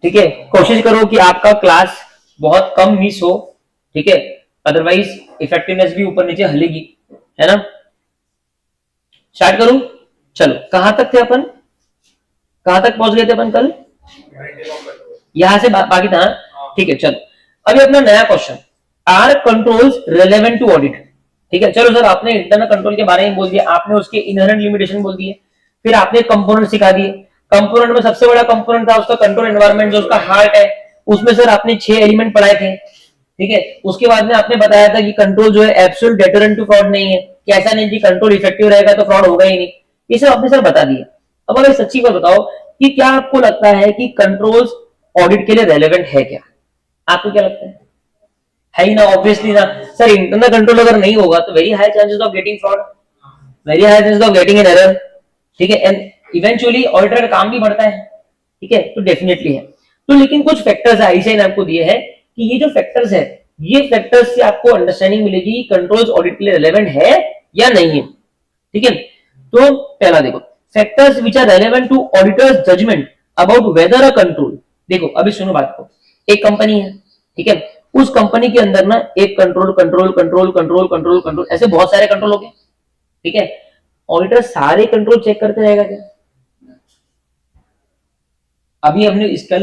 ठीक है, कोशिश करो कि आपका क्लास बहुत कम मिस हो, ठीक है, अदरवाइज इफेक्टिवनेस भी ऊपर नीचे हलेगी, है ना। स्टार्ट करूं, चलो कहां तक थे अपन, कहां तक पहुंच गए थे अपन कल, यहां से बाकी था, ठीक है। चलो अभी अपना नया question, are controls relevant to audit. ठीक है, चलो सर आपने इंटरनल कंट्रोल के बारे में बोल दिया, आपने उसके इनहेरेंट लिमिटेशन बोल दिए, फिर आपने कंपोनेंट सिखा दिए। कंपोनेंट में सबसे बड़ा कंपोनेंट था उसका कंट्रोल एनवायरनमेंट, जो उसका हार्ट है, उसमें सर आपने 6 एलिमेंट पढ़ाए थे। ठीक है, उसके बाद में आपने बताया था कि कंट्रोल जो है एब्सोल्यूट डेटरेंट टू फ्रॉड नहीं है, कि ऐसा नहीं कि कंट्रोल इफेक्टिव रहेगा तो फ्रॉड होगा ही नहीं, ये सब आपने सर बता दिया। अब अगर सच्ची बात बताओ कि क्या आपको लगता है कि कंट्रोल्स ऑडिट के लिए रेलेवेंट है क्या, आपको क्या लगता है ही ना, ऑब्वियसली ना सर। इंटरनल कंट्रोल अगर नहीं होगा तो very high chances of getting fraud, very high chances of getting an error, ठीक है, एंड इवेंचुअली ऑडिटर का काम भी बढ़ता है, ठीक है, तो डेफिनेटली है। तो लेकिन कुछ फैक्टर्स आईसीआई ने आपको दिए हैं कि ये जो फैक्टर्स है, ये फैक्टर्स से आपको अंडरस्टैंडिंग मिलेगी कंट्रोल्स ऑडिट के लिए रेलेवेंट है या नहीं है, ठीक है। तो पहला देखो, factors which are relevant to auditor's judgement about whether a control. देखो अभी सुनो बात को, एक कंपनी है, ठीक है, उस कंपनी के अंदर ना एक control control control control control control ऐसे बहुत सारे कंट्रोल हो गए, ठीक है। ऑडिटर सारे कंट्रोल चेक करते रहेगा क्या, अभी हमने इस कल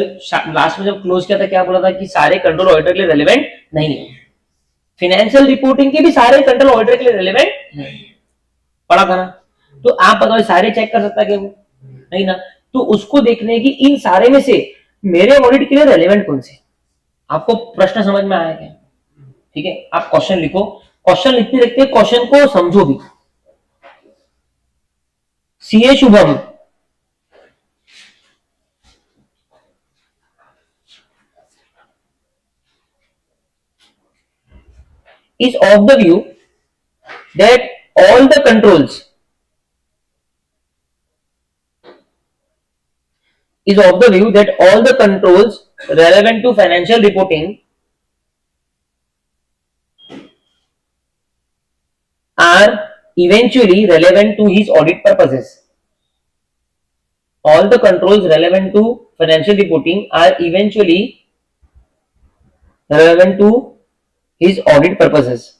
लास्ट में जब क्लोज किया था क्या बोला था कि सारे कंट्रोल ऑडिटर के लिए रेलेवेंट नहीं है, फाइनेंशियल रिपोर्टिंग के भी सारे कंट्रोल ऑडिटर के लिए रेलेवेंट नहीं, पढ़ा था ना। तो आप बताओ सारे चेक कर सकता है वो, नहीं ना। तो उसको देखने की इन सारे में से मेरे ऑडिट के लिए रेलेवेंट कौन से, आपको प्रश्न समझ में आया क्या, ठीक है। आप क्वेश्चन लिखो, क्वेश्चन लिखते लिखते क्वेश्चन को समझो भी। CA Shubham is of the view that all the controls is of the view that all the controls relevant to financial reporting are eventually relevant to his audit purposes. All the controls relevant to financial reporting are eventually relevant to his audit purposes.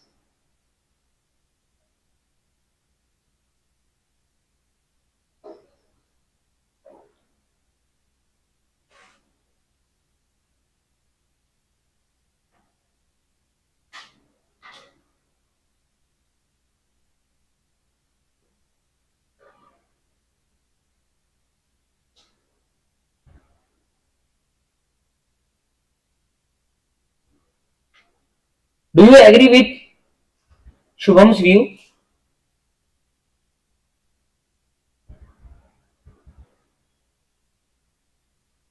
Do you agree with Shubham's view?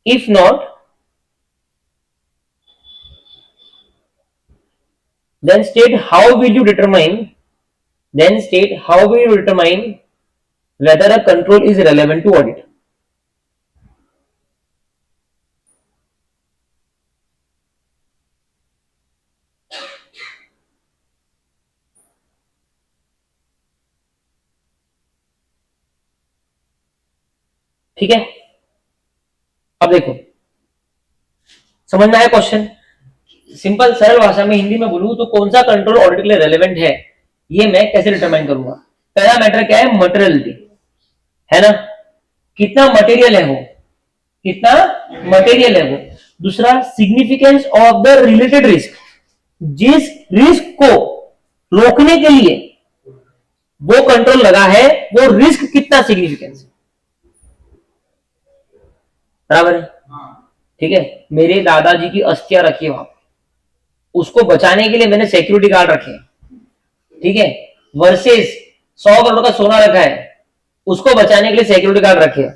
If not, then state how will you determine, then state how will you determine whether a control is relevant to audit. ठीक है, अब देखो समझ में आया question, simple सरल भाषा में हिंदी में बोलूं तो कौन सा कंट्रोल ऑडिट के लिए रेलेवेंट है, ये मैं कैसे डिटरमाइन करूंगा। पहला मैटर क्या है, मटेरियलिटी, है ना, कितना मटेरियल है वो, कितना मटेरियल है वो। दूसरा significance of the related risk, जिस रिस्क को रोकने के लिए वो कंट्रोल लगा है वो रिस्क कितना सिग्निफिकेंस, बराबर है, ठीक है। मेरे दादाजी की अस्थियां रखी है वहां, उसको बचाने के लिए मैंने सिक्योरिटी गार्ड रखे, ठीक है, वर्सेस 100 करोड़ का सोना रखा है, उसको बचाने के लिए सिक्योरिटी गार्ड रखे।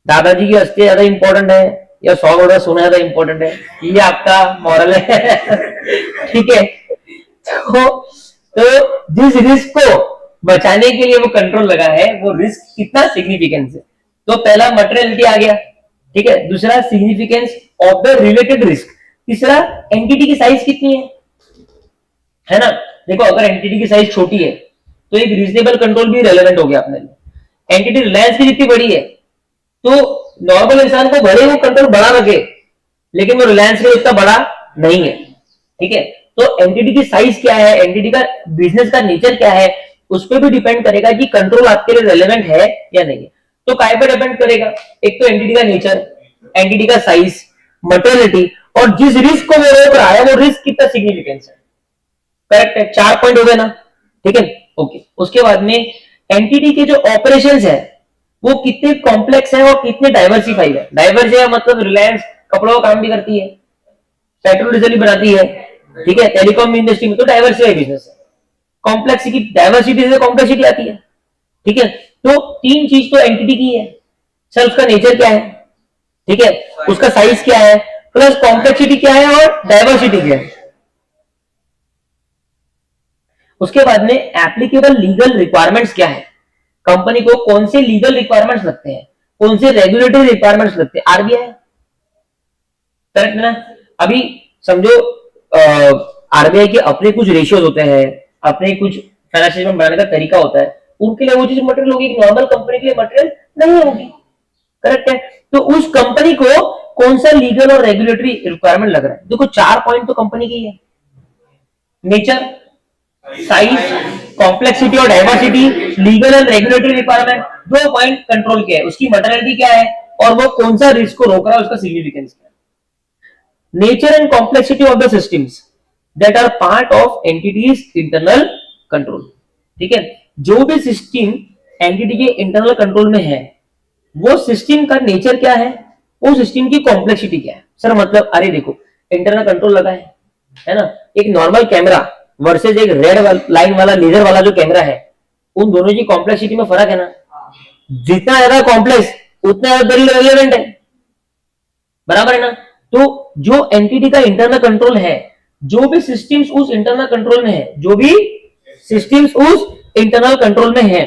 दादाजी की अस्थियां ज्यादा इंपॉर्टेंट है या 100 करोड़ का सोना ज्यादा इंपॉर्टेंट है, ये आपका मॉरल है ठीक है। तो जिस रिस्क को बचाने के लिए वो कंट्रोल लगा है वो रिस्क कितना सिग्निफिकेंस है, तो पहला मटेरियलिटी आ गया, ठीक है। दूसरा significance of the related risk, तीसरा एंटिटी की साइज कितनी है ना। देखो अगर एंटिटी की साइज छोटी है तो एक रीजनेबल कंट्रोल भी रेलेवेंट हो गया अपने लिए। एंटिटी रिलायंस की जितनी बड़ी है तो नॉर्मल इंसान को भले वो कंट्रोल बड़ा रखे लेकिन वो रिलायंस के इतना बड़ा नहीं है, ठीक है। तो एंटिटी की साइज क्या है, एंटिटी का बिजनेस का नेचर क्या है, उस पर भी डिपेंड करेगा कि कंट्रोल आपके लिए रेलेवेंट है या नहीं है। तो काय पे डिपेंड करेगा, एक तो एंटिटी का नेचर, एंटिटी का साइज, मटेरियलिटी, और जिस रिस्क को वो रोक रहा है वो रिस्क कितना सिग्निफिकेंस है। करेक्ट है, 4 पॉइंट हो गए ना, ठीक है। ओके, उसके बाद में एंटिटी के जो ऑपरेशंस है वो कितने कॉम्प्लेक्स है और कितने डाइवर्सिफाइड है। डाइवर्स है मतलब रिलायंस कपड़ों का काम भी करती है, पेट्रोल डीजल भी बनाती है, ठीक है, टेलीकॉम इंडस्ट्री में, तो डाइवर्सिफाइड बिजनेस है। कॉम्प्लेक्सिटी, डाइवर्सिटी से कॉम्प्लेक्सिटी आती है, ठीक है। तो तीन चीज तो एंटिटी की है, सर उसका नेचर क्या है, ठीक है, उसका साइज क्या है, प्लस कॉम्प्लेक्सिटी क्या है और डाइवर्सिटी क्या है। उसके बाद में एप्लीकेबल लीगल रिक्वायरमेंट्स क्या है, कंपनी को कौन से लीगल रिक्वायरमेंट्स लगते हैं, कौन से रेगुलेटरी रिक्वायरमेंट्स लगते हैं, आरबीआई, करेक्ट ना। अभी समझो आरबीआई के अपने कुछ रेशियोज होते हैं, अपने कुछ फाइनेंशियल बनाने का तरीका होता है, उनके लिए वो चीज मटेरियल होगी, एक नॉर्मल कंपनी के लिए मटेरियल नहीं होगी, करेक्ट है। तो उस कंपनी को कौन सा लीगल और रेगुलेटरी रिक्वायरमेंट लग रहा है, देखो 4 पॉइंट तो कंपनी की है, नेचर, साइज, कॉम्प्लेक्सिटी और diversity, legal and regulatory requirement, 2 point control के है, उसकी मटेरियलिटी क्या है और वो कौन सा रिस्क को रोक रहा है, उसका सिग्निफिकेंस क्या है। Nature and complexity of the systems that are part of entity's internal control, ठीक है। जो भी सिस्टम एंटिटी के इंटरनल कंट्रोल में है वो सिस्टम का नेचर क्या है, वो सिस्टम की कॉम्प्लेक्सिटी क्या है। सर मतलब अरे देखो इंटरनल कंट्रोल लगा है ना, एक नॉर्मल कैमरा वर्सेज एक रेड लाइन वाला लेजर वाला जो कैमरा है, उन दोनों की कॉम्प्लेक्सिटी में फर्क है ना, जितना ज्यादा कॉम्प्लेक्स उतना ज्यादा रिलेवेंट है, बराबर है ना। तो जो एंटिटी का इंटरनल कंट्रोल है, जो भी सिस्टम्स उस इंटरनल कंट्रोल में है, जो भी सिस्टम्स उस इंटरनल कंट्रोल में है,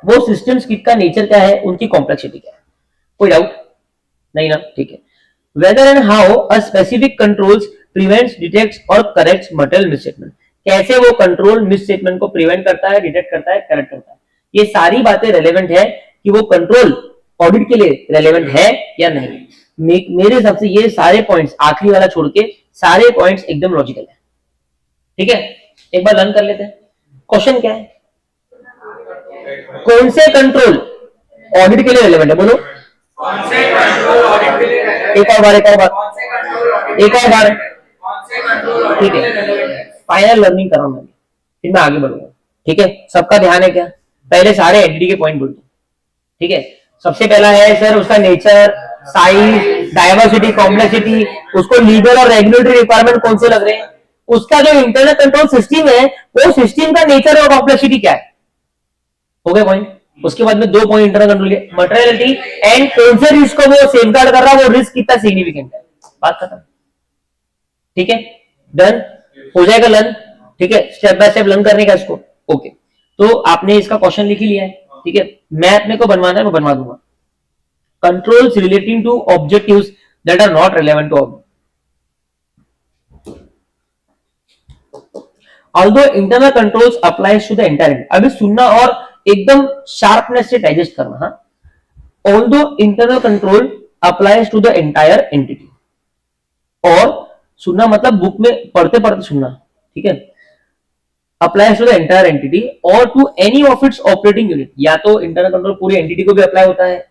वो सिस्टम्स का नेचर क्या है, उनकी कॉम्प्लेक्सिटी क्या है। कोई डाउट नहीं ना, ठीक है। Whether and how a specific controls prevents, detects और करेक्ट्स मटेरियल मिसस्टेटमेंट, कैसे वो कंट्रोल मिसस्टेटमेंट को प्रिवेंट करता है, डिटेक्ट करता है, करेक्ट करता है, ये सारी बातें रेलेवेंट है कि वो कंट्रोल ऑडिट के लिए रेलेवेंट है या नहीं। मेरे हिसाब से ये सारे पॉइंट्स आखिरी वाला छोड़ के सारे पॉइंट्स एकदम लॉजिकल है, ठीक है। एक बार लर्न कर लेते हैं। क्वेश्चन क्या है, कौन से कंट्रोल ऑडिट के लिए रेलेवेंट है, बोलो कौन से कंट्रोल ऑडिट के लिए रेलेवेंट है? एक और बार ठीक है। फाइनल लर्निंग कर रहा हूं मैं, फिर मैं आगे बढ़ूंगा, ठीक है। सबका ध्यान है क्या, पहले सारे एंटिटी के पॉइंट बोल दो, ठीक है। सबसे पहला है सर उसका नेचर, साइज, डाइवर्सिटी, कॉम्प्लेक्सिटी, उसको लीगल और रेगुलेटरी रिक्वायरमेंट कौन से लग रहे हैं, उसका जो इंटरनल कंट्रोल सिस्टम है वो सिस्टम का नेचर और कॉम्प्लेक्सिटी क्या है, हो गए पॉइंट। उसके बाद में 2 पॉइंट इंटरनल कंट्रोल के, मटेरियलिटी एंड कौन से रिस्क को वो सेफगार्ड कर रहा है, वो रिस्क कितना सिग्निफिकेंट है, बात खत्म, ठीक है। डन हो जाएगा लर्न, ठीक है, स्टेप बाय स्टेप लर्न करने का इसको, ओके। तो आपने इसका क्वेश्चन लिख ही लिया है, ठीक है। मैथ में को बनवाना है मैं बनवा दूंगा। Controls relating to objectives that are not relevant to object, although internal controls applies to the entire, अभी सुनना और एकदम शार्पनेस से डाइजेस्ट करना, हाँ। although internal control applies to the entire entity, और सुनना मतलब बुक में पढ़ते पढ़ते सुनना, ठीक है। applies to the entire entity or to any of its operating unit, या तो इंटरनल कंट्रोल पूरी एंटिटी को भी अप्लाई होता है,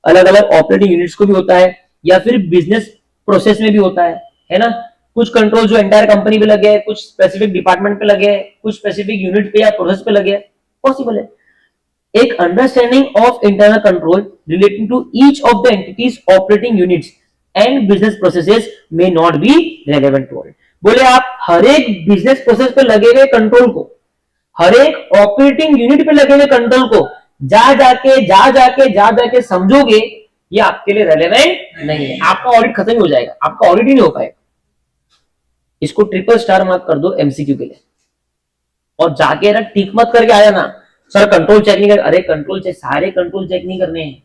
अलग अलग ऑपरेटिंग यूनिट्स को भी होता है, या फिर बिजनेस प्रोसेस में भी होता है ना। कुछ कंट्रोल जो एंटायर कंपनी पे लगे, कुछ स्पेसिफिक डिपार्टमेंट पे लगे, कुछ स्पेसिफिक यूनिट पे या प्रोसेस पे लगे, पॉसिबल है। एक understanding of internal control relating to each of the entity's operating units and business processes may not be relevant to all. बोले आप हर एक बिजनेस प्रोसेस पे लगे हुए कंट्रोल को, हर एक ऑपरेटिंग यूनिट पे लगे हुए कंट्रोल को जा जाके समझोगे, ये आपके लिए रेलेवेंट नहीं है, आपका ऑडिट खत्म हो जाएगा, आपका ऑडिट ही नहीं हो पाएगा। इसको ट्रिपल स्टार मार्क कर दो एमसीक्यू के लिए, और जाके ना टिक मत करके आ जाना सर कंट्रोल चेक नहीं कर, अरे कंट्रोल चेक, सारे कंट्रोल चेक नहीं करने हैं,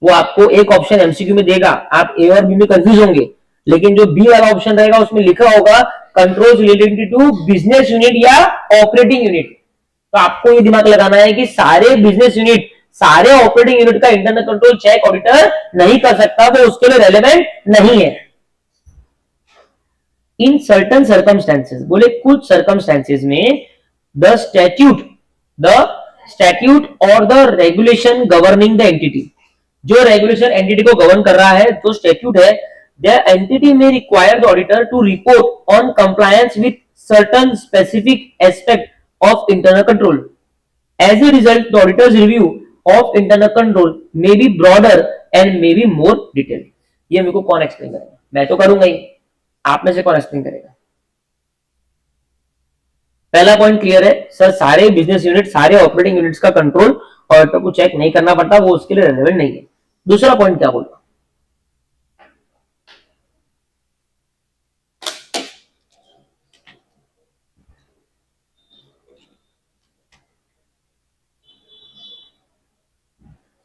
वो आपको एक ऑप्शन एमसीक्यू में देगा, आप ए और बी में कंफ्यूज होंगे, लेकिन जो बी वाला ऑप्शन रहेगा उसमें लिखा होगा controls related to business unit या ऑपरेटिंग यूनिट। तो आपको ये दिमाग लगाना है कि सारे बिजनेस यूनिट, सारे ऑपरेटिंग यूनिट का इंटरनल कंट्रोल चेक ऑडिटर नहीं कर सकता, वो उसके लिए रेलेवेंट नहीं है। इन सर्टन सर्कमस्टेंसेस, बोले कुछ सर्कमस्टेंसेस में द स्टैट्यूट और the regulation governing the entity, जो रेगुलेशन एंटिटी को गवर्न कर रहा है, जो स्टैट्यूट है, द एंटिटी में require the auditor to report on compliance with certain specific aspect of internal control. As a result, the auditor's review of internal control may be broader and may be more detailed. ये मेरे को कौन explain करेगा? मैं तो करूंगा ही, आप में से कौन एक्सप्लेन करेगा? पहला पॉइंट क्लियर है सर, सारे बिजनेस यूनिट, सारे ऑपरेटिंग यूनिट्स का कंट्रोल ऑडिटर को चेक नहीं करना पड़ता, वो उसके लिए रेलेवेंट नहीं है. दूसरा पॉइंट क्या बोलूं?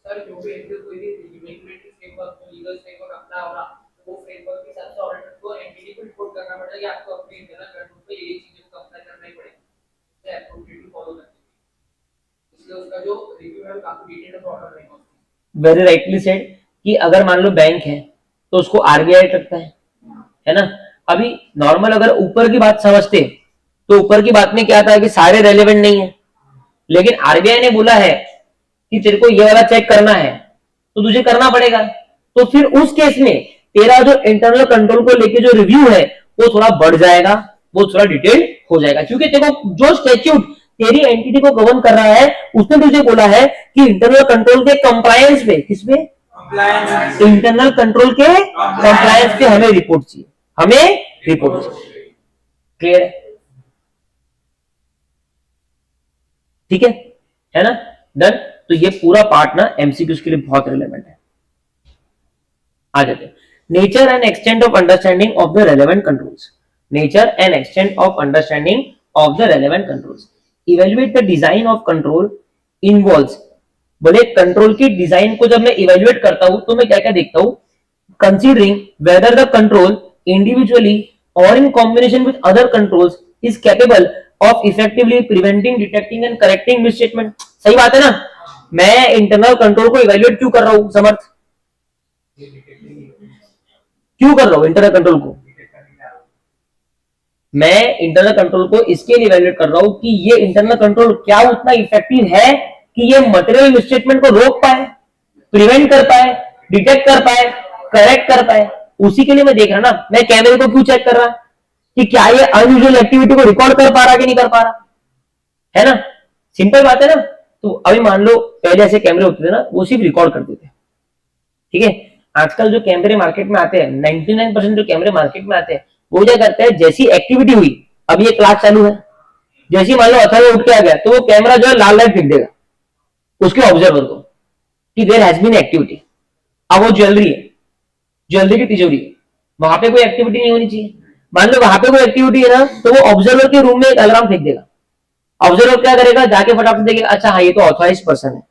सर जो भी एंटिटी कोई भी रेगुलेटरी फ्रेमवर्क में लीगल फ्रेमवर्क अपना होगा, वो फ्रेमवर्क के हिसाब से ऑडिटर को एंटिटी को रिपोर्ट करना पड़ेगा कि आपको अपने इंटरनल कंट्रोल पे ये चीजें को कंप्लाई करना ही पड़ेगा, तो एप्रोप्रिएटली फॉलो करनी है. इसलिए उसका जो रिव्यू है काफी डिटेल्ड और ऑर्डर रहेगा. वेरी राइटली सेड कि अगर मान लो बैंक है तो उसको आरबीआई रखता है ना. अभी नॉर्मल अगर ऊपर की बात समझते तो ऊपर की बात में क्या था कि सारे रेलेवेंट नहीं है, लेकिन आरबीआई ने बोला है कि तेरे को ये वाला चेक करना है तो तुझे करना पड़ेगा. तो फिर उस केस में तेरा जो इंटरनल कंट्रोल को लेके जो रिव्यू है वो थोड़ा बढ़ जाएगा, वो थोड़ा डिटेल हो जाएगा, क्योंकि देखो जो स्टैट्यूट तेरी एंटिटी को गवर्न कर रहा है उसने तुझे बोला है कि इंटरनल कंट्रोल के कंप्लायंस पे, किसपे? इंटरनल कंट्रोल के कंप्लायंस पे हमें रिपोर्ट चाहिए, हमें रिपोर्ट चाहिए. क्लियर है? ठीक है ना? डन. तो ये पूरा पार्ट ना एमसीक्यूज के लिए बहुत रिलेवेंट है. आ जाते हैं. Nature and extent of understanding of the relevant controls. Nature and extent of understanding of the relevant controls. Evaluate the design of control involves. बोले कंट्रोल की डिजाइन को जब मैं इवेल्युएट करता हूं तो मैं क्या क्या देखता हूं? Considering whether the control individually और in combination with other controls is capable of effectively preventing, detecting and correcting misstatement. सही बात है ना? मैं इंटरनल कंट्रोल को इवेल्युएट क्यों कर रहा हूं समर्थ? क्यों कर रहा हूं इंटरनल कंट्रोल को? मैं इंटरनल कंट्रोल को इसके लिए इवेल्युएट कर रहा हूं कि ये इंटरनल कंट्रोल क्या उतना इफेक्टिव है कि ये मटेरियल मिसस्टेटमेंट को रोक पाए, प्रिवेंट कर पाए, डिटेक्ट कर पाए, करेक्ट कर पाए. उसी के लिए मैं देख रहा ना. मैं कैमरे को क्यों चेक कर रहा कि क्या ये अनयूजुअल एक्टिविटी को रिकॉर्ड कर पा रहा कि नहीं कर पा रहा, है ना? सिंपल बात है ना. तो अभी मान लो पहले ऐसे कैमरे होते थे ना, वो सिर्फ रिकॉर्ड करते थे. ठीक है? आजकल जो कैमरे मार्केट में आते हैं, 99% जो कैमरे मार्केट में आते हैं, वो क्या करते हैं, जैसी एक्टिविटी हुई, अब ये क्लास चालू है, जैसी मान लो अथर्व उठ के आ गया तो वो कैमरा जो है लाल लाइट फेंक देगा उसके ऑब्जर्वर को कि देयर हैज बीन एक्टिविटी. अब वो ज्वेलरी है, ज्वेलरी की तिजोरी है, वहां पे कोई एक्टिविटी नहीं होनी चाहिए. मान लो वहां पे कोई एक्टिविटी है ना, तो वो ऑब्जर्वर के रूम में एक अलार्म फेंक देगा. ऑब्जर्वर क्या करेगा, जाके फटाफट देखेगा, अच्छा हाँ ये तो ऑथराइज्ड पर्सन है,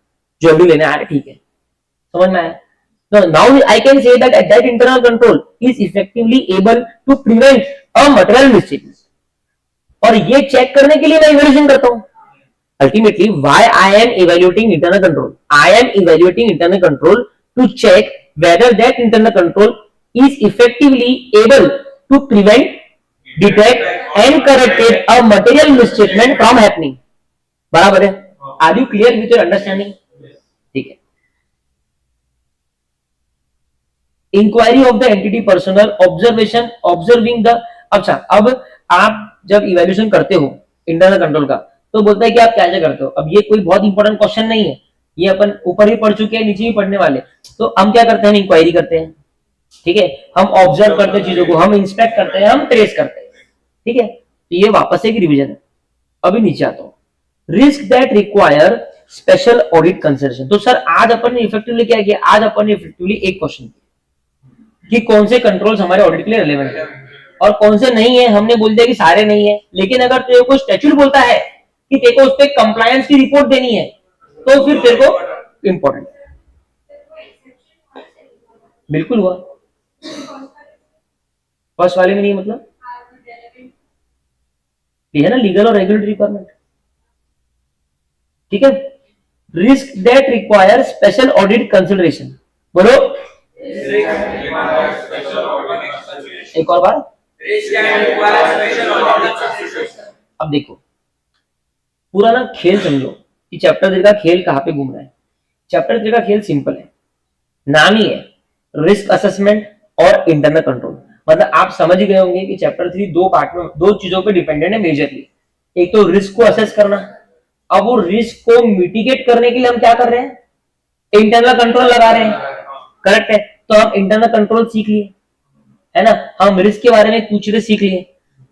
ज्वेलरी लेने आया, ठीक है. समझ में आया? So now I can say that that internal control is effectively able to prevent a material mistake. और ये चेक करने के लिए मैं इवैल्यूएशन करता हूं. Ultimately, why I am evaluating internal control? I am evaluating internal control to check whether that internal control is effectively able to prevent, detect and correct a material misstatement from happening. बराबर है? Are you clear with your understanding? ठीक है. Inquiry of the entity personnel observation observing the. अच्छा, अब आप जब evaluation करते हो इंटरनल कंट्रोल का तो बोलता है कि आप क्या क्या करते हो. अब ये कोई बहुत इंपॉर्टेंट क्वेश्चन नहीं है, ये अपन ऊपर भी पढ़ चुके हैं, नीचे भी पढ़ने वाले. तो हम क्या करते हैं, इंक्वायरी करते हैं. ठीक है? हम ऑब्जर्व करते हैं चीजों को, हम इंस्पेक्ट करते हैं, हम ट्रेस करते हैं. ठीक है? तो ये वापस एक रिविजन है. अभी नीचे आता हूं. Risk that require special audit consideration. तो सर आज अपन ने इफेक्टिवली क्या किया? आज अपन ने इफेक्टिवली एक क्वेश्चन किया कि कौन से कंट्रोल्स हमारे ऑडिट के लिए रिलेवेंट है और कौन से नहीं है. हमने बोल दिया कि सारे नहीं है, लेकिन अगर तेरे को स्टैट्यूट बोलता है कि तेरे को उस पर कंप्लायंस की रिपोर्ट देनी है तो फिर तेरे को इंपॉर्टेंट. बिल्कुल हुआ. फर्स्ट वाले में नहीं, मतलब ये है ना लीगल और रेगुलेटरी रिक्वायरमेंट. ठीक है? Risk that require special audit consideration. बोलो एक और बार. Risk can require special audit consideration. अब देखो पूरा ना खेल समझो कि चैप्टर 3 का खेल कहाँ पे घूम रहा है। चैप्टर 3 का खेल सिंपल है, नाम ही है रिस्क असेसमेंट और इंटरनल कंट्रोल। मतलब आप समझ गए होंगे कि चैप्टर 3 दो पार्ट में दो चीजों पे डिपेंडेंट है मेजरली। एक तो रिस्क को असेस करना, अब वो रिस्क को मिटिगेट करने के लिए हम क्या कर रहे हैं, इंटरनल कंट्रोल लगा रहे हैं। करेक्ट है, तो हम इंटरनल कंट्रोल सीख लिए, है ना, हम रिस्क के बारे में कुछ चीजें सीख लिए।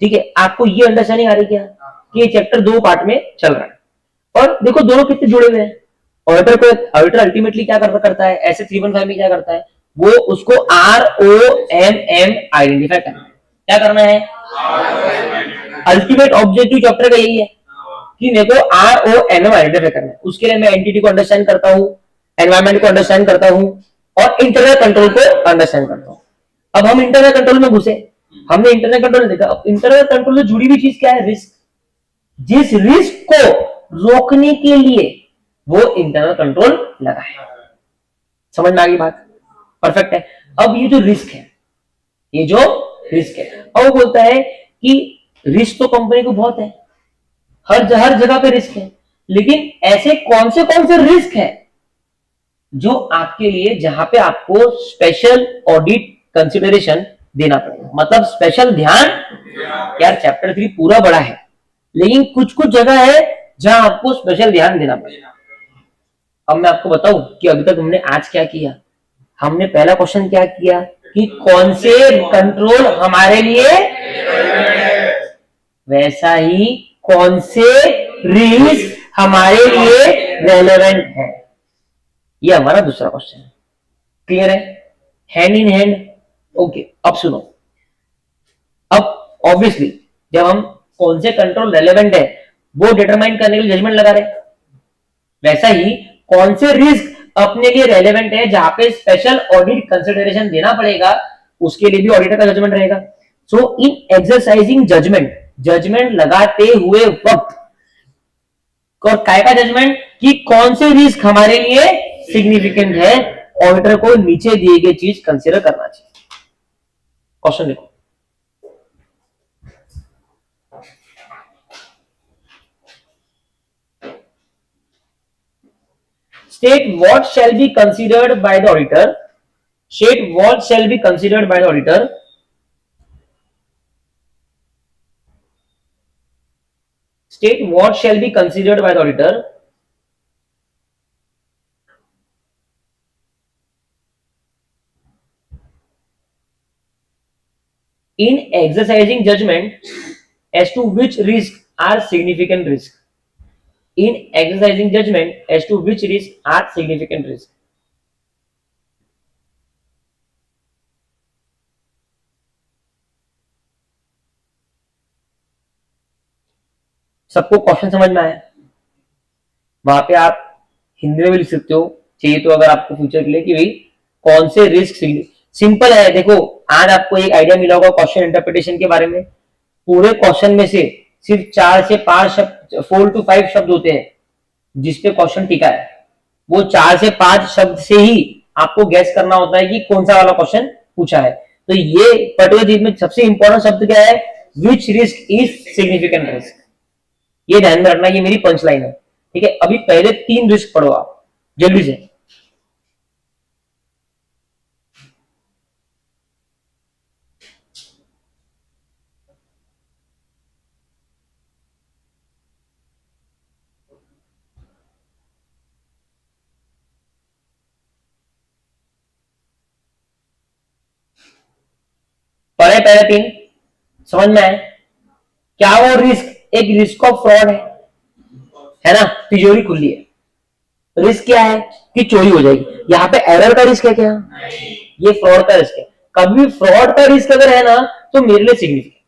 ठीक है, आपको ये अंडरस्टैंडिंग आ रही क्या कि ये चैप्टर दो पार्ट में चल रहा है। और देखो दोनों कितने जुड़े हुए हैं। ऑडिटर अल्टीमेटली क्या करता है, ऐसे 315 में क्या करता है, वो उसको ROMM आइडेंटिफाई करना है। क्या करना है, अल्टीमेट ऑब्जेक्टिव चैप्टर का यही है कि मेरे को ROMM आइडेंटिफाई करना है। उसके लिए मैं एंटिटी को अंडरस्टैंड करता हूँ, एनवायरमेंट को अंडरस्टैंड करता हूँ और इंटरनल कंट्रोल को अंडरस्टैंड करता हूँ। अब हम इंटरनल कंट्रोल में घुसे, हमने इंटरनल कंट्रोल देखा। अब इंटरनल कंट्रोल से जुड़ी हुई चीज क्या है, रिस्क। जिस रिस्क को रोकने के लिए वो इंटरनल कंट्रोल लगा है। समझ में आ गई बात, परफेक्ट है। अब ये जो रिस्क है, ये जो रिस्क है, अब वो बोलता है कि रिस्क तो कंपनी को बहुत है, हर जगह पे रिस्क है, लेकिन ऐसे कौन से रिस्क है जो आपके लिए, जहां पे आपको स्पेशल ऑडिट कंसिडरेशन देना पड़ेगा। मतलब स्पेशल ध्यान, यार चैप्टर 3 पूरा बड़ा है, लेकिन कुछ कुछ जगह है जहां आपको स्पेशल ध्यान देना पड़ेगा। अब मैं आपको बताऊं कि अभी तक हमने आज क्या किया। हमने पहला क्वेश्चन क्या किया कि कौन से कंट्रोल हमारे लिए, वैसा ही कौन से रिस्क हमारे लिए रेलेवेंट है, ये हमारा दूसरा क्वेश्चन है। क्लियर है, हैंड इन हैंड। ओके, अब सुनो। अब ऑब्वियसली जब हम कौन से कंट्रोल रेलेवेंट है वो डिटरमाइन करने के लिए जजमेंट लगा रहे, वैसा ही कौन से रिस्क अपने लिए रेलेवेंट है जहां पे स्पेशल ऑडिट कंसिडरेशन देना पड़ेगा, उसके लिए भी ऑडिटर का जजमेंट रहेगा। सो इन एक्सरसाइजिंग जजमेंट, जजमेंट लगाते हुए वक्त, और काय का जजमेंट कि कौन से रिस्क हमारे लिए सिग्निफिकेंट है, ऑडिटर को नीचे दिए गए चीज कंसिडर करना चाहिए। क्वेश्चन देखो, state what shall be considered by the auditor, state what shall be considered by the auditor, state what shall be considered by the auditor in exercising judgment as to which risks are significant risk, in exercising judgment as to which risks are significant risk। सबको question समझ में आया? वहां पे आप हिंदी में भी लिख सकते हो चाहिए तो, अगर आपको फ्यूचर के लिए कि भाई कौन से रिस्क, सिंपल है। देखो आज आपको एक आइडिया मिला होगा क्वेश्चन इंटरप्रिटेशन के बारे में। पूरे क्वेश्चन में से सिर्फ 4 से 5 शब्द, 4 to 5 शब्द होते हैं जिसपे क्वेश्चन टिका है। वो 4 से 5 शब्द से ही आपको गैस करना होता है कि कौन सा वाला क्वेश्चन पूछा है। तो ये पर्टिकुलर चीज में सबसे इंपॉर्टेंट शब्द क्या है, विच रिस्क इज सिग्निफिकेंट रिस्क। ये ध्यान में रखना, ये मेरी पंच लाइन है। ठीक है, अभी पहले 3 रिस्क पढ़ो आप जल्दी से। पढ़े पहले 3, समझ में आए? क्या वो रिस्क एक रिस्क ऑफ फ्रॉड है ना, तिजोरी खुली है। रिस्क क्या है कि चोरी हो जाएगी। यहाँ पे एरर का रिस्क है क्या, ये फ्रॉड का रिस्क है। कभी फ्रॉड का रिस्क अगर है ना तो मेरे लिए सिग्निफिकेंट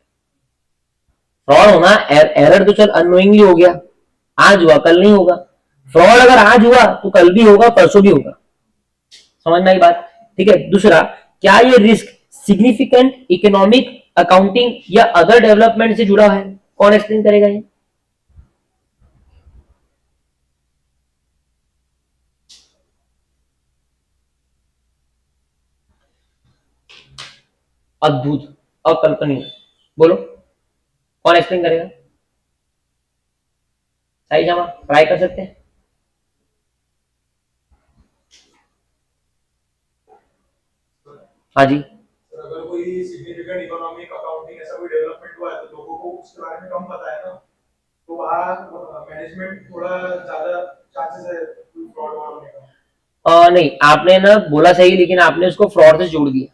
फ्रॉड होना, एरर तो चल अननोइंगली हो गया, आज हुआ कल नहीं होगा। फ्रॉड अगर आज हुआ तो कल भी होगा, परसों भी होगा। समझ में आई बात? ठीक है, दूसरा, क्या ये रिस्क सिग्निफिकेंट इकोनॉमिक, अकाउंटिंग या अदर डेवलपमेंट से जुड़ा है? कौन एक्सप्लेन करेगा ये? अद्भुत, अकल्पनीय। बोलो, कौन एक्सप्लेन करेगा? सही जमा ट्राई कर सकते हैं। हाँ जी, अगर कोई सिग्निफिकेंट इकोनॉमिक अकाउंटिंग ऐसा कोई डेवलपमेंट हुआ है तो लोगों को उसके बारे में कम पता है ना, तो वहाँ मैनेजमेंट थोड़ा ज्यादा चांसेस है फ्रॉड होने का। नहीं आपने ना बोला सही, लेकिन आपने उसको फ्रॉड से जोड़ दिया।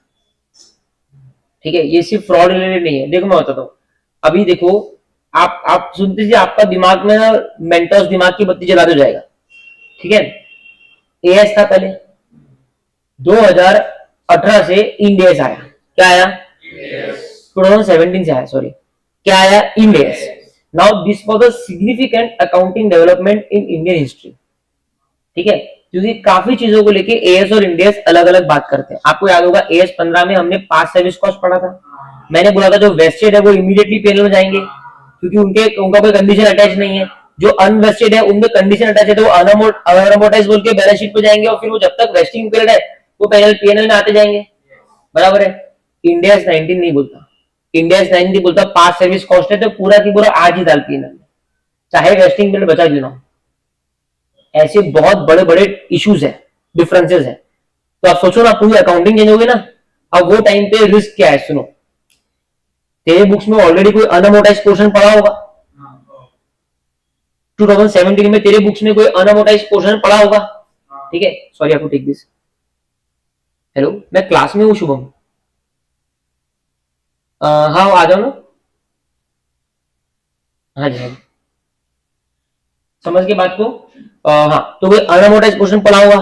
ठीक है, ये सिर्फ फ्रॉड रिलेटेड नहीं है। देखो मैं बताता हूँ, अभी देखो, आप सुनते जी, आपका दिमाग में ना मेंटोस दिमाग की बत्ती जला दे जाएगा। ठीक है, एएस था पहले, 2018 से इंडेस आया। क्या आया? 2017 से आया, सॉरी। क्या आया? Ind AS. Now this was a significant accounting development in Indian history. ठीक है, क्योंकि काफी चीजों को लेके एएस और इंडेस अलग अलग बात करते हैं। आपको याद होगा एएस 15 में हमने पास सर्विस कॉस्ट पढ़ा था। मैंने बोला था जो वेस्टेड है वो इमीडिएटली पेनल में जाएंगे, क्योंकि उनका कोई कंडीशन अटैच नहीं है। जो अनवेस्टेड है उनमें कंडीशन अटैच है, तो वो अनअमोर्टाइज बोल के बैलेंस शीट पे जाएंगे, और फिर वो जब तक वेस्टिंग पीरियड है वो पीएनएल में आते जाएंगे। बराबर है। इंडिया 19 नहीं बोलता, इंडिया 19 बोलता पास सर्विस कॉस्ट है तो पूरा की पूरा आज ही डाल पीएनएल में, चाहे वेस्टिंग पीरियड बचा देना। ऐसे बहुत बड़े बड़े इश्यूज है, डिफरेंसेस है। तो आप सोचो ना, पूरी अकाउंटिंग चेंज होगी ना। अब वो टाइम पे रिस्क क्या है, सुनो। तेरे बुक्स में ऑलरेडी कोई अनअमोर्टाइज पोर्शन पड़ा होगा, 2017 में तेरे बुक्स में कोई अनअमोर्टाइज पोर्शन पड़ा होगा। ठीक है, सॉरी आपको टेक दिस। हेलो, मैं क्लास में हूँ शुभम। हाँ आ जाओ ना। हाँ जी, हाँ जी, समझ के बात को। हाँ, तो कोई अनअमोर्टाइज पोर्शन पड़ा होगा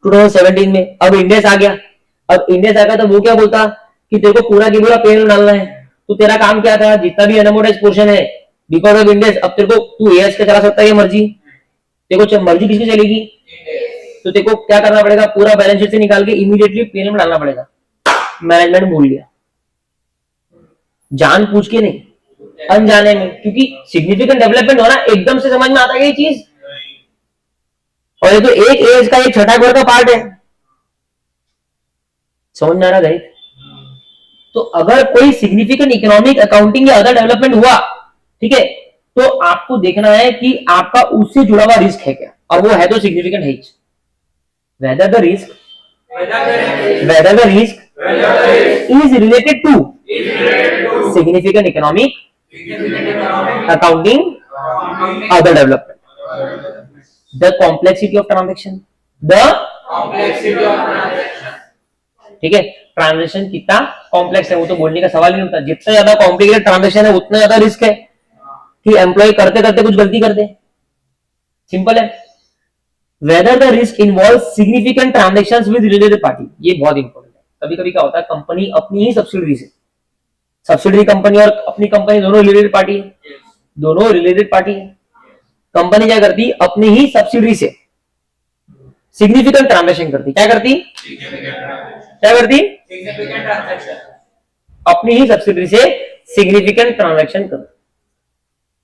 2017 में। अब इंडेक्स आ गया, अब इंडेक्स आ गया तो वो क्या बोलता कि तेरे को पूरा की पूरा पेन डालना है। तो तेरा काम क्या था, जितना भी अनअमोर्टाइज पोर्शन है बिकॉज ऑफ इंडेक्स, अब तेरे को तू एएस का चला सकता है, ये मर्जी तेरे को, मर्जी किसकी चलेगी। तो तेरे को क्या करना पड़ेगा, पूरा बैलेंस शीट से निकाल के इमीडिएटली पेन में डालना पड़ेगा। मैनेजमेंट भूल गया, जान पूछ के नहीं, अनजाने में, क्योंकि सिग्निफिकेंट डेवलपमेंट होना एकदम से समझ में आता है ये चीज। और ये तो एक एज का एक छठा वर्ग का पार्ट है, समझ में आ रहा गणित। तो अगर कोई सिग्निफिकेंट इकोनॉमिक अकाउंटिंग या अदर डेवलपमेंट हुआ, ठीक है, तो आपको देखना है कि आपका उससे जुड़ा हुआ रिस्क है क्या, और वो है तो सिग्निफिकेंट है। Whether the risk is related to significant economic accounting other development, the complexity of transaction, the ठीक है, ट्रांजेक्शन कितना कॉम्प्लेक्स है वो तो बोलने का सवाल ही नहीं होता। जितना ज्यादा कॉम्प्लिकेटेड ट्रांजेक्शन है उतना ज्यादा रिस्क है कि एम्प्लॉय करते करते कुछ गलती कर दे। सिंपल है। Whether the risk involve significant transactions with related party, ये बहुत इंपॉर्टेंट है। कभी कभी क्या होता है, कंपनी अपनी ही सब्सिडरी से, सब्सिडरी कंपनी और अपनी कंपनी दोनों रिलेटेड पार्टी है, दोनों रिलेटेड पार्टी है। कंपनी क्या करती, अपनी ही सब्सिडरी से सिग्निफिकेंट ट्रांजेक्शन करती। क्या करती, क्या करती, अपनी ही सब्सिडरी से सिग्निफिकेंट ट्रांजेक्शन करती।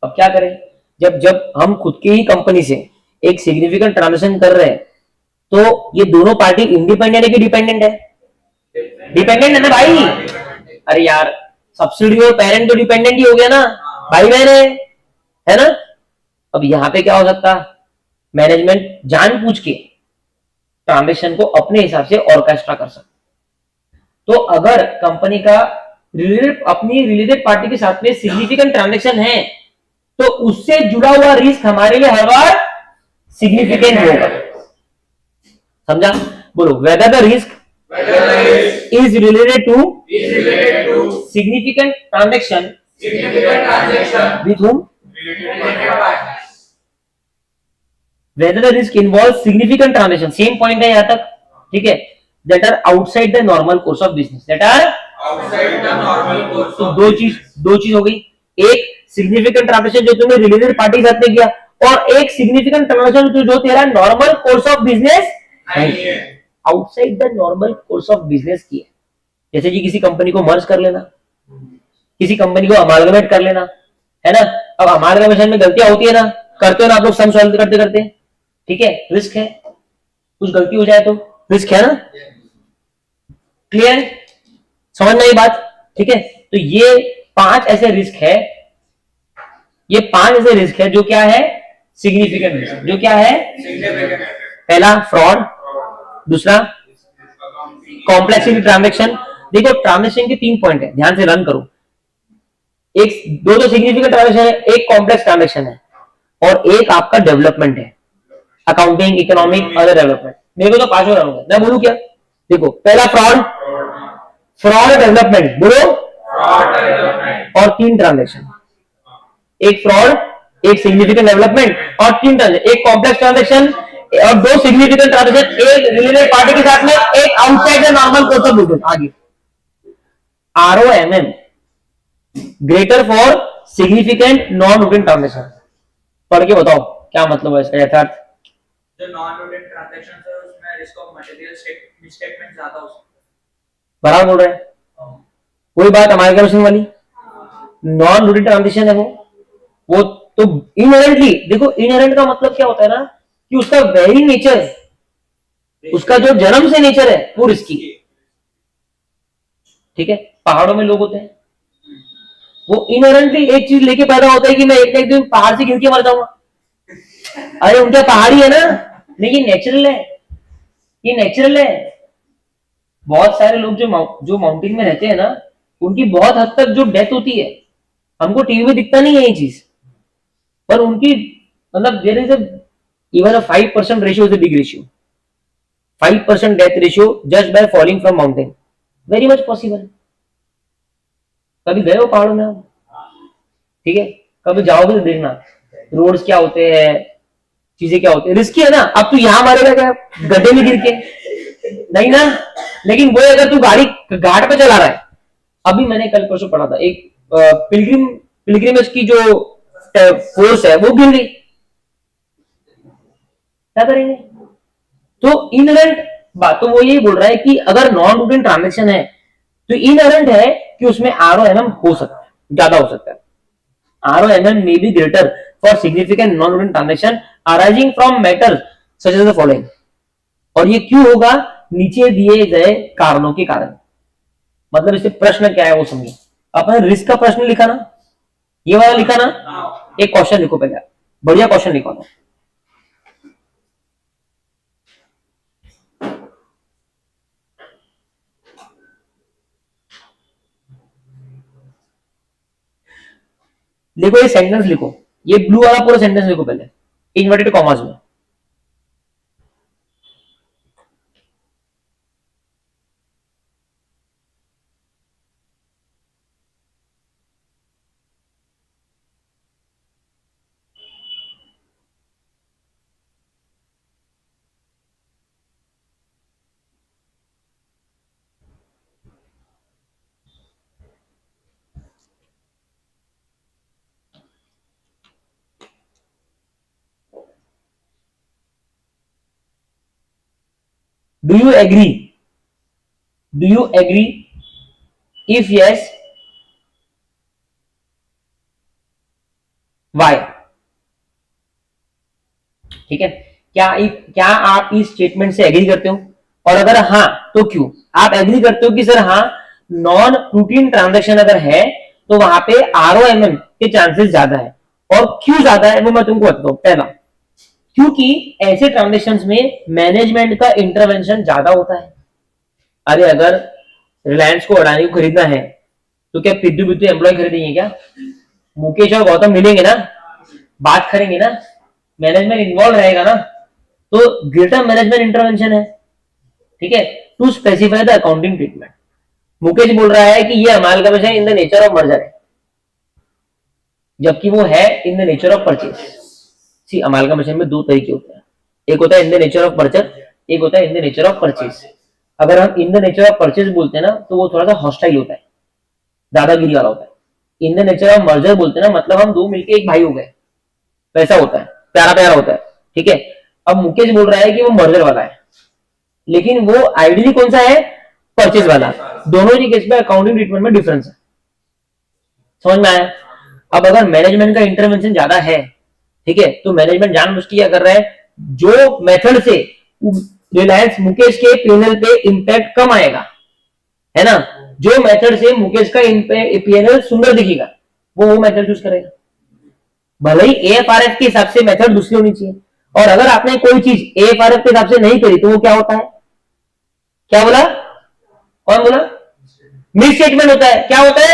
अब क्या करें, जब जब हम खुद की ही कंपनी से एक सिग्निफिकेंट ट्रांजेक्शन कर रहे हैं, तो ये दोनों पार्टी इंडिपेंडेंट है कि डिपेंडेंट है? डिपेंडेंट है ना भाई। अरे यार, सब्सिडी और पेरेंट तो डिपेंडेंट ही हो गया ना, भाई बहन है ना। अब यहां पे क्या हो सकता, मैनेजमेंट जान पूछ के ट्रांजेक्शन को अपने हिसाब से ऑर्केस्ट्रा कर सकता। तो अगर कंपनी का अपनी रिलेटेड पार्टी के साथ में सिग्निफिकेंट ट्रांजेक्शन है, तो उससे जुड़ा हुआ रिस्क हमारे लिए हर बार सिग्निफिकेंट होगा। समझा? बोलो, weather the risk is related to significant transaction with whom, whether the risk involves significant transaction, same point है यहां तक। ठीक है, that are outside the normal course of business, that are outside the normal course। तो दो चीज हो गई, एक सिग्निफिकेंट ट्रांजेक्शन जो तुमने रिलेटेड पार्टी के साथ में किया, और एक सिग्निफिकेंट ट्रांजेक्शन जो तेरा नॉर्मल कोर्स ऑफ बिजनेस नहीं है, outside the normal course of business की है। जैसे कि किसी कंपनी को मर्ज कर लेना, किसी कंपनी को अमालगमेट कर लेना, है ना। अब अमालगमेशन में गलतियां होती है ना, करते हो ना आप लोग सम सॉल्व करते करते, ठीक है, रिस्क है, कुछ गलती हो जाए तो रिस्क है ना। क्लियर, समझना ये बात, ठीक है। तो ये 5 ऐसे रिस्क है, ये 5 ऐसे रिस्क है जो क्या है, सिग्निफिकेंट रिस्क। जो क्या है, पहला फ्रॉड, दूसरा कॉम्प्लेक्सिटी ट्रांजेक्शन। देखो ट्रांजेक्शन के 3 पॉइंट है, ध्यान से रन करो। एक दो तो सिग्निफिकेंट ट्रांजेक्शन है, एक कॉम्प्लेक्स ट्रांजेक्शन है, और एक आपका डेवलपमेंट है, अकाउंटिंग, इकोनॉमिक, अदर डेवलपमेंट। मेरे को तो 5 और रन होगा, मैं बोलूं क्या? देखो पहला फ्रॉड, फ्रॉड डेवलपमेंट बोलो, और 3 ट्रांजेक्शन, एक फ्रॉड, एक सिग्निफिकेंट डेवलपमेंट और 3 ट्रांजेक्शन, एक कॉम्प्लेक्स ट्रांजेक्शन और 2 सिग्निफिकेंट ट्रांजेक्शन, एक रिलेटेड पार्टी के साथ में, एक outside normal course of business. आगे ROMM greater for significant non routine transaction. पढ़ के बताओ क्या मतलब है इसका यथार्थ। जो नॉन रूटीन ट्रांजैक्शंस है उसमें रिस्क ऑफ मटेरियल मिसस्टेटमेंट ज्यादा हो सकता बराबर बोल रहे हैं, कोई बात हमारे क्वेश्चन वाली। नॉन रूटीन ट्रांजेक्शन है वो तो इनहेरेंटली, देखो इनहेरेंट का मतलब क्या होता है ना, कि उसका वेरी नेचर, उसका जो जन्म से नेचर है वो रिस्की। ठीक है, पहाड़ों में लोग होते हैं, वो इनहेरेंटली एक चीज लेके पैदा होता है कि मैं एक दिन पहाड़ से गिर के मर जाऊंगा। अरे उनका पहाड़ी है ना, लेकिन नेचुरल है, ये नेचुरल है। बहुत सारे लोग जो माउंटेन में रहते हैं ना, उनकी बहुत हद तक जो डेथ होती है, हमको टीवी में दिखता नहीं है ये चीज, पर उनकी मतलब there is even a 5% ratio is a big ratio. 5% death ratio just by falling from mountain, very much possible. कभी गए हो पहाड़ों में आप? ठीक है, कभी जाओगे तो देखना रोड्स क्या होते हैं, चीजें क्या होती है, रिस्की है ना। अब तू यहाँ मारेगा क्या गड्ढे में गिर के? नहीं ना। लेकिन वो अगर तू गाड़ी घाट पे चला रहा है, अभी मैंने कल परसों पढ़ा था, एक पिलग्रिमेज की जो फोर्स है वो गिर गई, क्या करेंगे? तो इनहेरेंट बात तो वो यही बोल रहा है कि अगर नॉन रूटीन ट्रांजेक्शन है तो इनहेरेंट है कि उसमें ROMM हो सकता है, ज्यादा हो सकता है। ROMM may be greater for significant non-routine transaction arising from matters such as the following। और ये क्यों होगा? नीचे दिए गए कारणों के कारण। मतलब इससे प्रश्न क्या है वो समझिए। अपने रिस्क का प्रश्न लिखा ना, ये वाला लिखा ना, एक क्वेश्चन लिखो पहले, बढ़िया क्वेश्चन लिखो ना। लिखो, ये सेंटेंस लिखो, ये ब्लू वाला पूरा सेंटेंस लिखो पहले इन्वर्टेड कॉमास में। Do you agree? Do you agree? If yes, why? ठीक है, क्या आप इस स्टेटमेंट से एग्री करते हो? और अगर हाँ तो क्यों? आप एग्री करते हो कि सर हाँ, नॉन रूटीन ट्रांजैक्शन अगर है तो वहां पे ROMM के चांसेस ज्यादा है। और क्यों ज्यादा है वो मैं तुमको बताता हूं। पहला, क्योंकि ऐसे ट्रांजेक्शंस में मैनेजमेंट का इंटरवेंशन ज्यादा होता है। अरे अगर रिलायंस को अडानी को खरीदना है तो क्या पिद्दू बिद्दू एम्प्लॉय खरीदेंगे क्या? मुकेश और गौतम मिलेंगे ना, बात करेंगे ना, मैनेजमेंट इन्वॉल्व रहेगा ना, तो ग्रेटर मैनेजमेंट इंटरवेंशन है। ठीक है, to specify the accounting treatment. Mukesh बोल रहा है कि ये amalgamation in the nature of merger है, जबकि वो है in the nature of purchase. See amalgamation में 2 तरीके होते हैं, एक होता है in the nature of merger, एक होता है in the nature of purchase. अगर हम in the nature of purchase बोलते हैं ना तो वो थोड़ा सा हॉस्टाइल होता है, दादागिरी वाला होता है। In the nature of merger बोलते हैं ना, मतलब हम 2 मिलके एक भाई हो गए, वैसा होता है, प्यारा प्यारा होता है। ठीक है, अब मुकेश बोल रहा है कि वो मर्जर वाला है, लेकिन वो आइडियली कौन सा है? परचेज वाला। दोनों ही केस में अकाउंटिंग ट्रीटमेंट में डिफरेंस है, समझ में आया? अब अगर मैनेजमेंट का इंटरवेंशन ज्यादा है, ठीक है, तो मैनेजमेंट जानबूझ के क्या कर रहा है, जो मेथड से रिलायंस मुकेश के पैनल पे इंपैक्ट कम आएगा, है ना, जो मेथड से मुकेश का पीएनएल सुंदर दिखेगा वो मेथड चूज करेगा। भले ही एएफआरएफ के हिसाब से मेथड दूसरी होनी चाहिए। और अगर आपने कोई चीज एएफआरएफ के हिसाब से नहीं करी तो वो क्या होता है? क्या बोला? कौन बोला? मिस स्टेटमेंट होता है। क्या होता है?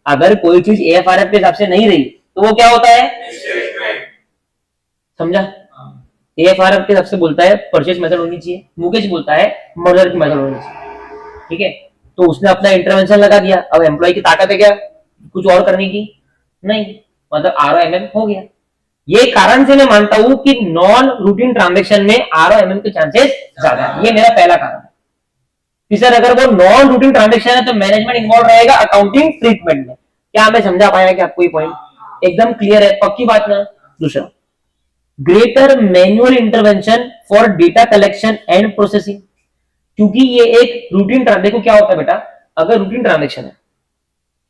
अगर कोई चीज एएफआरएफ के हिसाब से नहीं रही तो वो क्या होता है? समझा? एएफआरएफ के हिसाब से बोलता है परचेज मेथड होनी चाहिए, मुकेश बोलता है मर्जर की मेथड होनी चाहिए। ठीक है, तो उसने अपना इंटरवेंशन लगा दिया। अब एम्प्लॉय की ताकत है क्या कुछ और करने की? नहीं, मतलब आरओएमएम हो गया। ये कारण से मैं मानता हूं कि नॉन रूटीन ट्रांजैक्शन में आरओएमएम के चांसेस ज्यादा है। ये मेरा पहला कारण है कि सर अगर वो नॉन रूटीन ट्रांजैक्शन है तो मैनेजमेंट इन्वॉल्व रहेगा अकाउंटिंग ट्रीटमेंट में। क्या मैं समझा पाया कि आपको ये पॉइंट एकदम क्लियर है? पक्की बात ना? दूसरा, greater manual intervention for data collection and processing, क्योंकि ये एक रूटीन देखो क्या होता है बेटा, अगर रूटीन ट्रांजैक्शन है,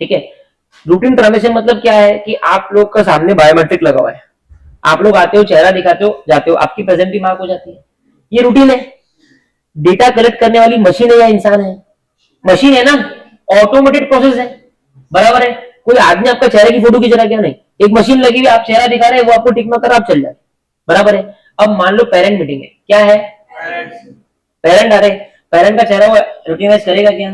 ठीक है, रूटीन ट्रांजैक्शन मतलब क्या है कि आप लोग का सामने बायोमेट्रिक लगा हुआ है, आप लोग आते हो, चेहरा दिखाते हो, जाते हो, आपकी प्रेजेंट भी मार्क हो जाती है, ये रूटीन है। डेटा कलेक्ट करने वाली मशीन है या इंसान है? मशीन है ना, ऑटोमेटेड प्रोसेस है, बराबर है। कोई आदमी आपका चेहरे की फोटो खींच रहा है क्या? नहीं, एक मशीन लगी हुई, आप चेहरा दिखा रहे हैं, वो आपको टिक मार्क कर आप चल जाए, बराबर है। अब मान लो पेरेंट मीटिंग है, क्या है? पेरेंट आ रहे, पेरेंट का चेहरा वो रूटीनाइज करेगा क्या?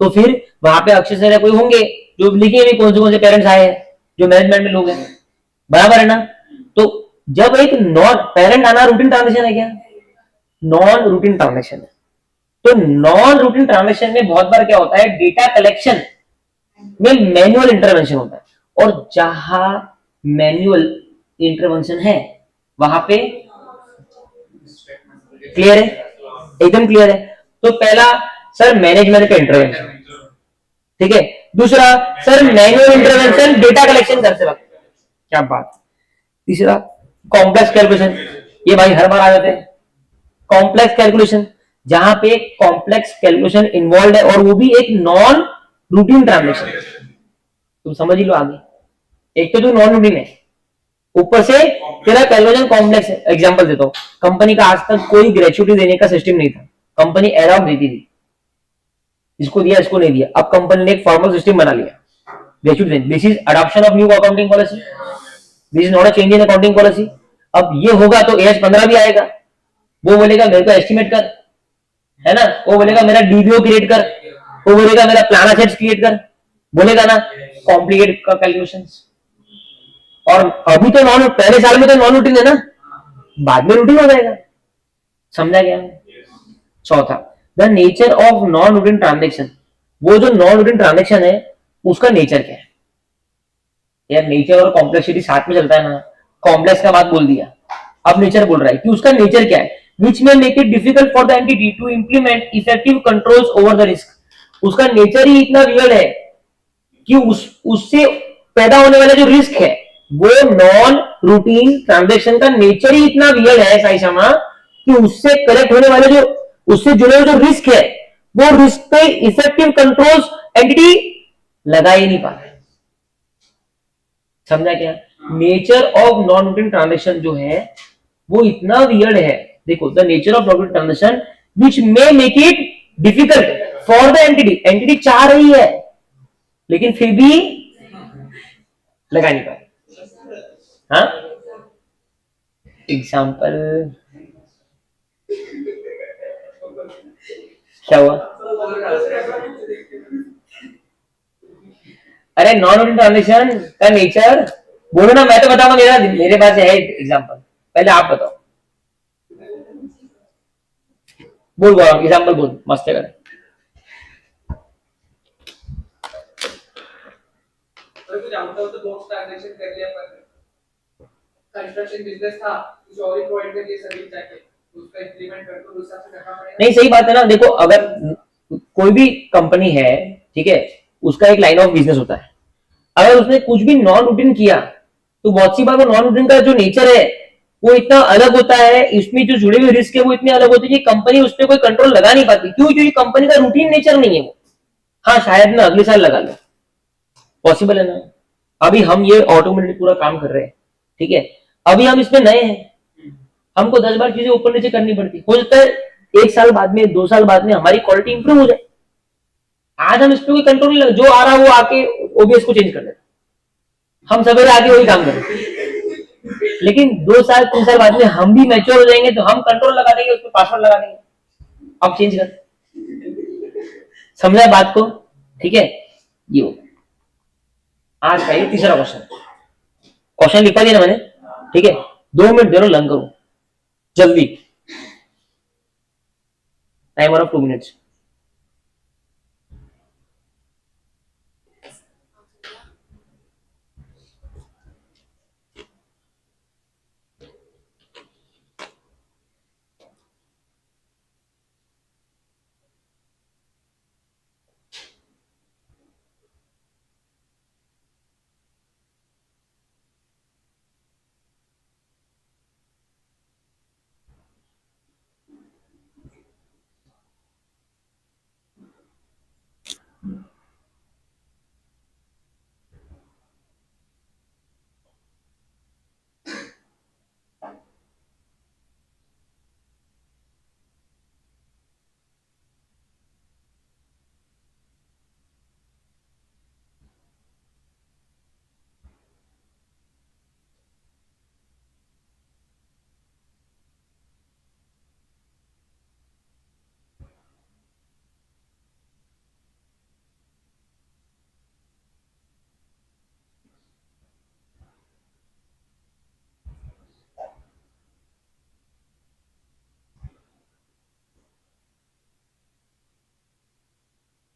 तो फिर वहां पे अक्षर से कोई होंगे जो लिखे भी कौन से पेरेंट्स आए हैं, जो मैनेजमेंट में लोग हैं, बराबर है ना। तो जब एक नॉन पेरेंट आना रूटीन ट्रांजेक्शन है क्या? नॉन रूटीन ट्रांजेक्शन है। तो नॉन रूटीन ट्रांजेक्शन में बहुत बार क्या होता है, डेटा कलेक्शन में मैनुअल इंटरवेंशन होता है, और जहां मैनुअल इंटरवेंशन है वहां पे क्लियर है, एकदम क्लियर है। तो पहला सर मैनेजमेंट का इंटरवेंशन, ठीक है। दूसरा sir manual intervention data collection करते वक्त, क्या बात। तीसरा कॉम्प्लेक्स कैलकुलेशन, ये भाई हर बार आ जाते हैं। कॉम्प्लेक्स कैलकुलेशन, जहां पे कॉम्प्लेक्स कैलकुलेशन इन्वॉल्व है और वो भी एक नॉन रूटीन ट्रांजेक्शन, तुम समझ ही लो आगे। एक तो जो नॉन रूटीन है, ऊपर से तेरा कैलकुलेशन कॉम्प्लेक्स है। एग्जांपल देता हूं, कंपनी का आज तक कोई ग्रेचुइटी देने का सिस्टम नहीं था, कंपनी एडॉक देती थी, इसको दिया इसको नहीं दिया। अब कंपनी ने एक फॉर्मल सिस्टम बना लिया gratuity, this is adoption of new accounting policy, this is not a change in accounting policy. अब ये होगा तो एएस 15 भी आएगा, वो बोलेगा मेरे को एस्टिमेट कर, है ना, वो बोलेगा मेरा डीबीओ क्रिएट कर, वो बोलेगा मेरा प्लान असेट्स क्रिएट कर, बोलेगा ना, कॉम्प्लिकेटेड कैलकुलेशंस। और अभी तो नॉन, पहले साल में तो नॉन रूटीन है ना, बाद में रूटीन हो जाएगा। समझा गया? चौथा, the nature of non routine transaction, वो जो नॉन रूटीन ट्रांजेक्शन है उसका नेचर क्या है? यार नेचर और कॉम्प्लेक्सिटी साथ में चलता है ना, कॉम्प्लेक्स का बात बोल दिया, अब नेचर बोल रहा है कि उसका नेचर क्या है, विच में make it difficult for the entity to implement effective controls over the risk. उसका नेचर ही इतना वियर्ड है कि उससे पैदा होने वाला जो रिस्क है वो नॉन रूटीन ट्रांजेक्शन का नेचर ही इतना वियर्ड है साई शर्मा, कि उससे कलेक्ट होने वाले जो, उससे जुड़े हुए जो रिस्क है, वो रिस्क पे इफेक्टिव कंट्रोल्स एंटिटी लगा ही नहीं पाता। समझा क्या? Nature of non routine transaction जो है वो इतना वियर्ड है। देखो, the nature of non routine transaction which may make it difficult for the entity, entity चाह रही है लेकिन फिर भी लगा नहीं पाए। हाँ, एग्जाम्पल क्या हुआ? अरे नॉन रूटीन ट्रांजेक्शन का नेचर बोलो ना, मैं तो बताऊंगा, मेरे पास है एग्जाम्पल, पहले आप बताओ। बोल एग्जाम्पल बोल, मस्त है। ट्रांजेक्शन कर लिया, पर कंस्ट्रक्शन बिजनेस था, कुछ और ही प्रोवाइड कर दिया सर्विस जाके, उसका इंप्लीमेंट कर दो, दूसरा से करना पड़ेगा। नहीं, सही बात है ना। देखो, अगर कोई भी कंपनी है, ठीक है, उसका एक लाइन ऑफ बिजनेस होता है, अगर उसने कुछ भी नॉन रूटीन किया तो बहुत सी बार वो नॉन रूटीन का जो नेचर है वो इतना अलग होता है, इसमें जो जुड़े हुए रिस्क है वो इतने अलग होते हैं कि कंपनी उस पर कोई कंट्रोल लगा नहीं पाती। क्यों? क्योंकि कंपनी का रूटीन नेचर नहीं है वो। हाँ, शायद मैं अगले साल लगा लूं, पॉसिबल है ना। अभी हम ये ऑटोमेटिक पूरा काम कर रहे हैं, ठीक है, अभी हम इसमें नए हैं, हमको 10 बार चीजें ऊपर नीचे करनी पड़ती। हो सकता है 1 साल बाद में, 2 साल बाद में हमारी क्वालिटी इंप्रूव हो जाए, आज हम इस पे कोई कंट्रोल नहीं, जो आ रहा है वो आके ओबीएस को चेंज कर देता, हम सवेरे आके वही काम करें। लेकिन 2 साल 3 साल बाद में हम भी मैच्योर हो जाएंगे, तो हम कंट्रोल लगा देंगे, उसमें पासवर्ड लगा देंगे, अब चेंज कर। समझा बात को? ठीक है, ये हो आज का ये तीसरा क्वेश्चन। क्वेश्चन लिखवा दिया ना मैंने, ठीक है, 2 मिनट दे लो, लर्न करो जल्दी, टाइमर ऑफ 2 मिनट्स।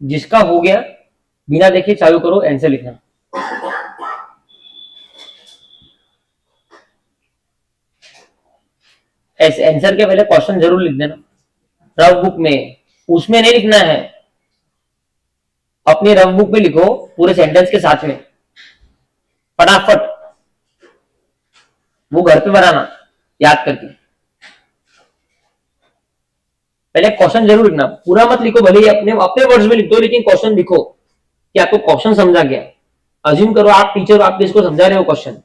जिसका हो गया बिना देखे चालू करो, आंसर लिखना। आंसर के पहले क्वेश्चन जरूर लिख देना रफ बुक में, उसमें नहीं लिखना है, अपनी रफ बुक में लिखो पूरे सेंटेंस के साथ में, फटाफट वो घर पे बनाना याद करके। पहले क्वेश्चन जरूर लिखना, पूरा मत लिखो, भले ही अपने अपने वर्ड्स में लिख दो, लेकिन क्वेश्चन लिखो कि आपको क्वेश्चन समझा गया। अज्यूम करो आप टीचर, आप इसको समझा रहे हो क्वेश्चन,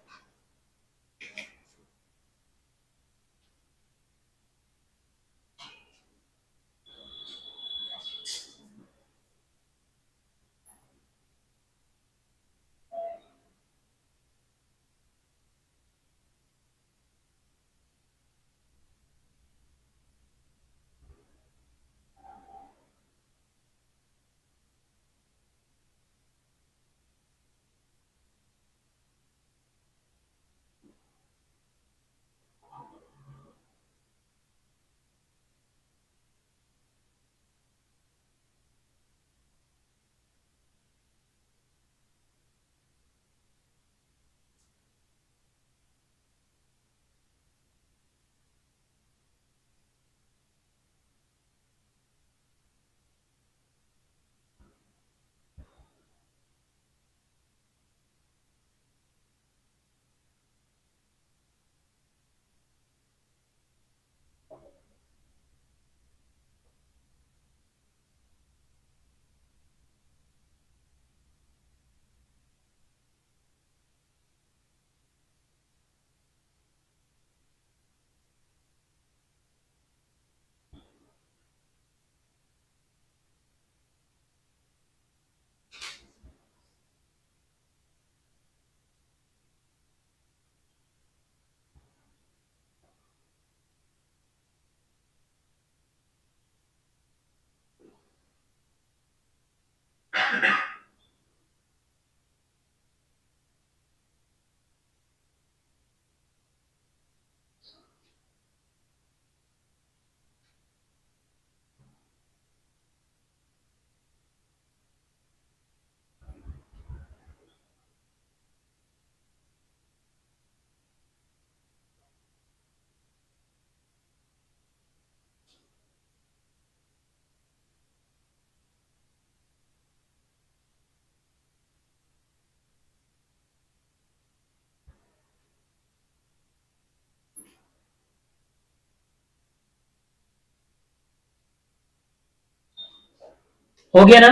हो गया ना,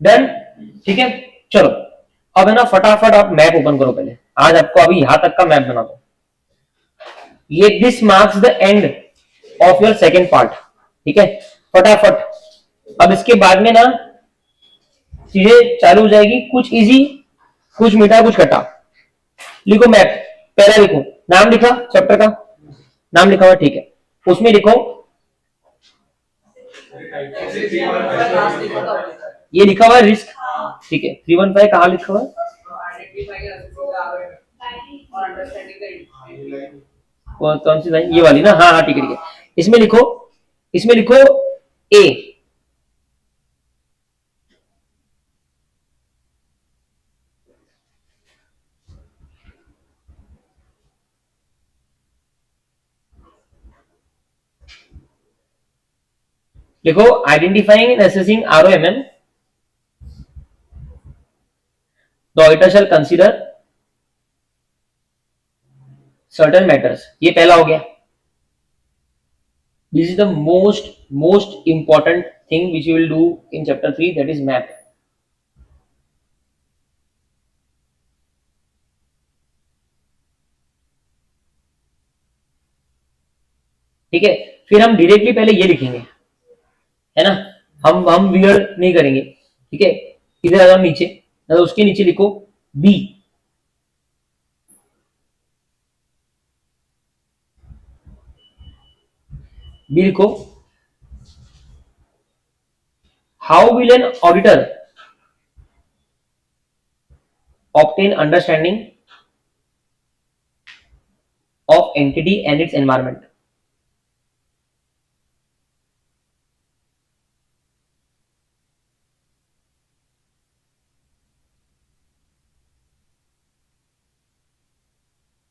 डन, ठीक है। चलो अब है ना, फटाफट आप मैप ओपन करो पहले, आज आपको अभी यहां तक का मैप बना दो। ये this marks the end of your second part, ठीक है, फटाफट। अब इसके बाद में ना चीजें चालू हो जाएगी, कुछ इजी, कुछ मीठा, कुछ खट्टा। लिखो मैप, पहला लिखो, नाम लिखा, चैप्टर का नाम लिखा हुआ, ठीक है। उसमें लिखो, ये लिखा हुआ है रिस्क, ठीक है। 315 कहाँ लिखा हुआ है? कौन सी लाइन? ये वाली ना, हाँ हाँ ठीक है ठीक है। इसमें लिखो, इसमें लिखो ए, लिखो identifying and assessing ROMM, the auditor shall consider certain matters। ये पहला हो गया। This is the most important thing which you will do in chapter 3, that is map। ठीक है, फिर हम डायरेक्टली पहले ये लिखेंगे, है ना, हम वियर्ड नहीं करेंगे, ठीक है। इधर आ जाओ नीचे, तो उसके नीचे लिखो बी, बी लिखो, how will an auditor obtain understanding of entity and its environment।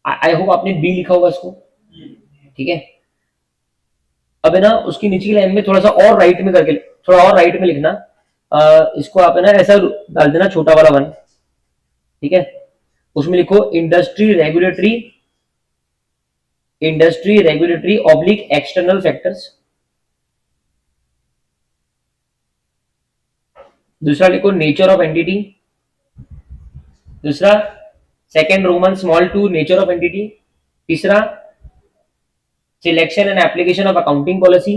I hope आपने बी लिखा होगा इसको, ठीक है। अब है ना, उसकी नीचे की लाइन में थोड़ा सा और राइट में करके, थोड़ा और राइट में लिखना, इसको आप है ना ऐसा डाल देना, छोटा वाला 1, ठीक है। उसमें लिखो industry regulatory oblique external factors. दूसरा लिखो नेचर ऑफ एंटिटी, दूसरा second roman small 2 nature of entity, तीसरा selection and application of accounting policy,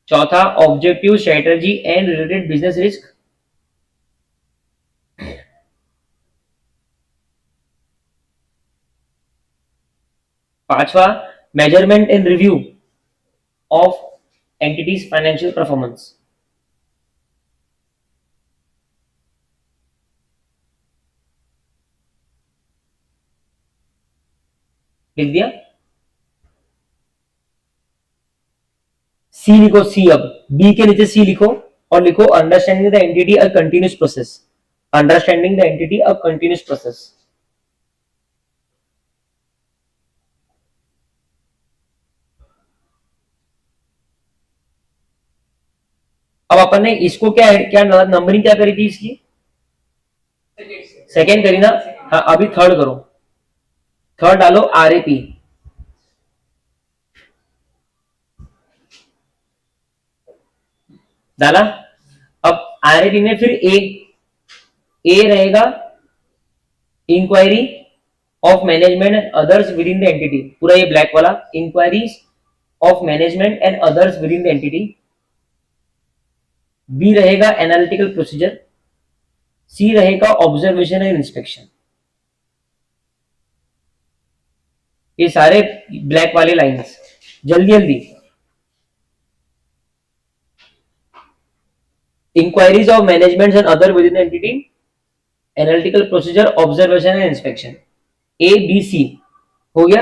चौथा objective strategy and related business risk, पांचवा measurement and review of entities financial performance. लिख दिया? सी लिखो, सी, अब बी के नीचे सी लिखो और लिखो understanding the entity a continuous process, understanding the entity a continuous process. अब अपन ने इसको क्या क्या नंबरिंग क्या करी थी इसकी? सेकेंड करी ना, हाँ अभी थर्ड करो, थर्ड डालो RAP, डाला। अब RAP में फिर ए रहेगा inquiry of management and others within the entity, पूरा ये ब्लैक वाला, inquiries of management and others within the entity. B रहेगा एनालिटिकल प्रोसीजर, सी रहेगा ऑब्जर्वेशन एंड इंस्पेक्शन। ये सारे ब्लैक वाले लाइंस, जल्दी जल्दी। Inquiries of management and other within the entity, analytical procedure, observation and inspection, ABC हो गया।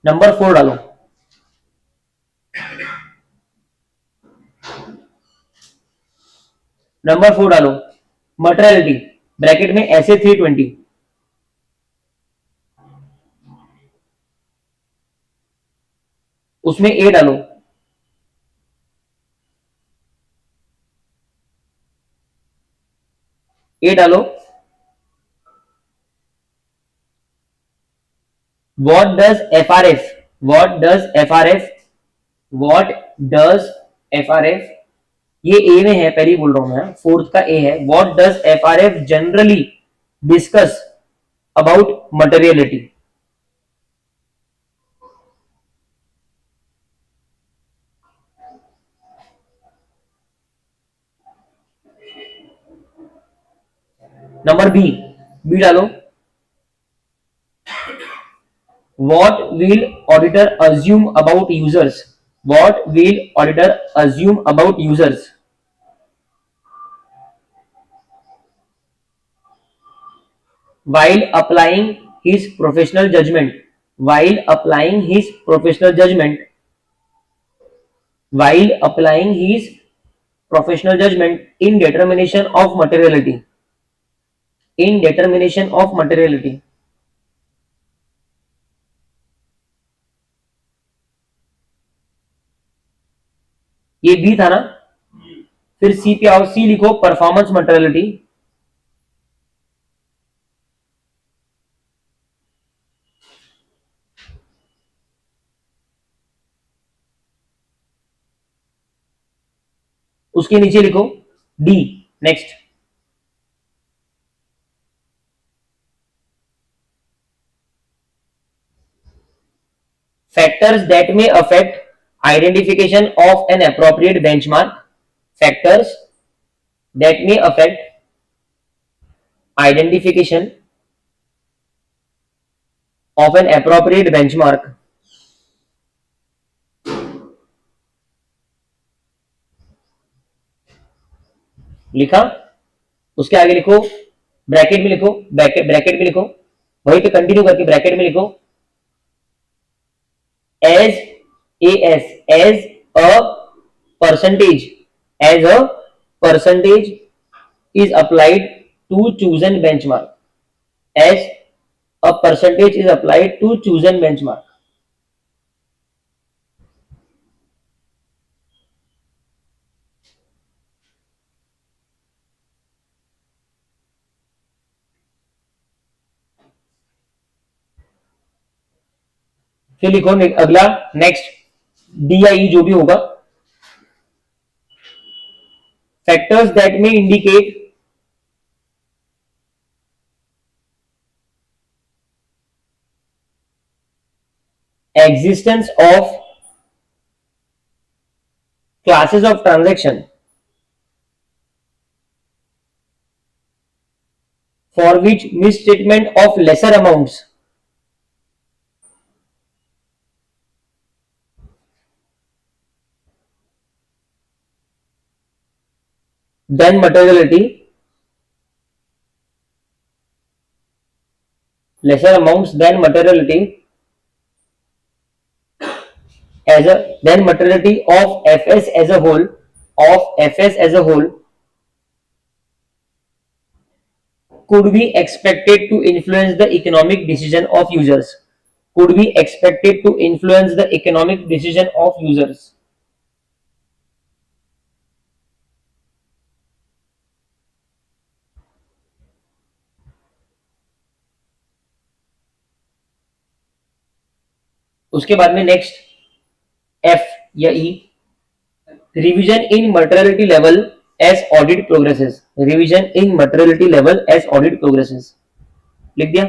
Number 4 डालो, नंबर 4 डालो मटेरियलिटी, ब्रैकेट में ऐसे 320, उसमें ए डालो, ए डालो। What does FRF? What does FRF? What does FRF? ये ए में है, पहले बोल रहा हूं मैं, फोर्थ का ए है। What does FRF generally discuss about materiality? Number B, B डालो। What will auditor assume about users? What will auditor assume about users? While applying his professional judgment, while applying his professional judgment, while applying his professional judgment in determination of materiality, in determination of materiality. ये B था ना, फिर सी पे आओ, सी लिखो performance materiality. उसके नीचे लिखो D, next. Factors that may affect identification of an appropriate benchmark. Factors that may affect identification of an appropriate benchmark. लिखा, उसके आगे लिखो, ब्रैकेट में लिखो, ब्रैकेट में लिखो, वहीं पे कंटिन्यू करके ब्रैकेट में लिखो as as a percentage, as a percentage is applied to chosen benchmark, as a percentage is applied to chosen benchmark. फिर लिखो अगला, नेक्स्ट, डी या ई जो भी होगा। फैक्टर्स दैट में indicate existence of classes of transaction for which misstatement of lesser amounts than materiality, lesser amounts than materiality as a then materiality of fs as a whole, of fs as a whole could be expected to influence the economic decision of users, could be expected to influence the economic decision of users. उसके बाद में next F या E, revision in materiality level as audit progresses, revision in materiality level as audit progresses, लिख दिया।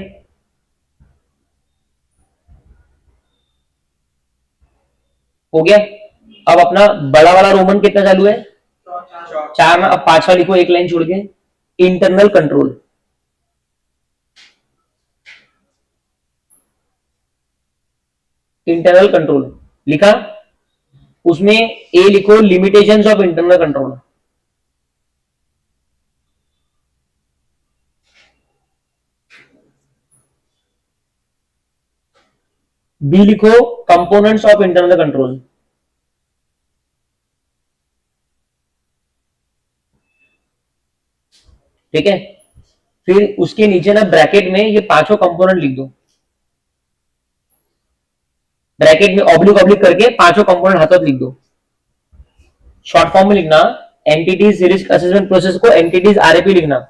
हो गया। अब अपना बड़ा वाला रोमन कितना चालू है, चार ना, अब पांचवा लिखो एक लाइन छोड़ के, इंटरनल कंट्रोल। इंटरनल कंट्रोल लिखा, उसमें ए लिखो limitations of internal control, B लिखो कंपोनेंट्स ऑफ इंटरनल कंट्रोल, ठीक है। फिर उसके नीचे ना ब्रैकेट में ये पांचों कंपोनेंट लिख दो, ब्रैकेट में ऑब्लिक ऑब्लिक करके पांचों कंपोनेंट हाथों लिख दो। शॉर्ट फॉर्म में लिखना, एंटिटीज रिस्क असेसमेंट प्रोसेस को एंटिटीज आरएपी लिखना,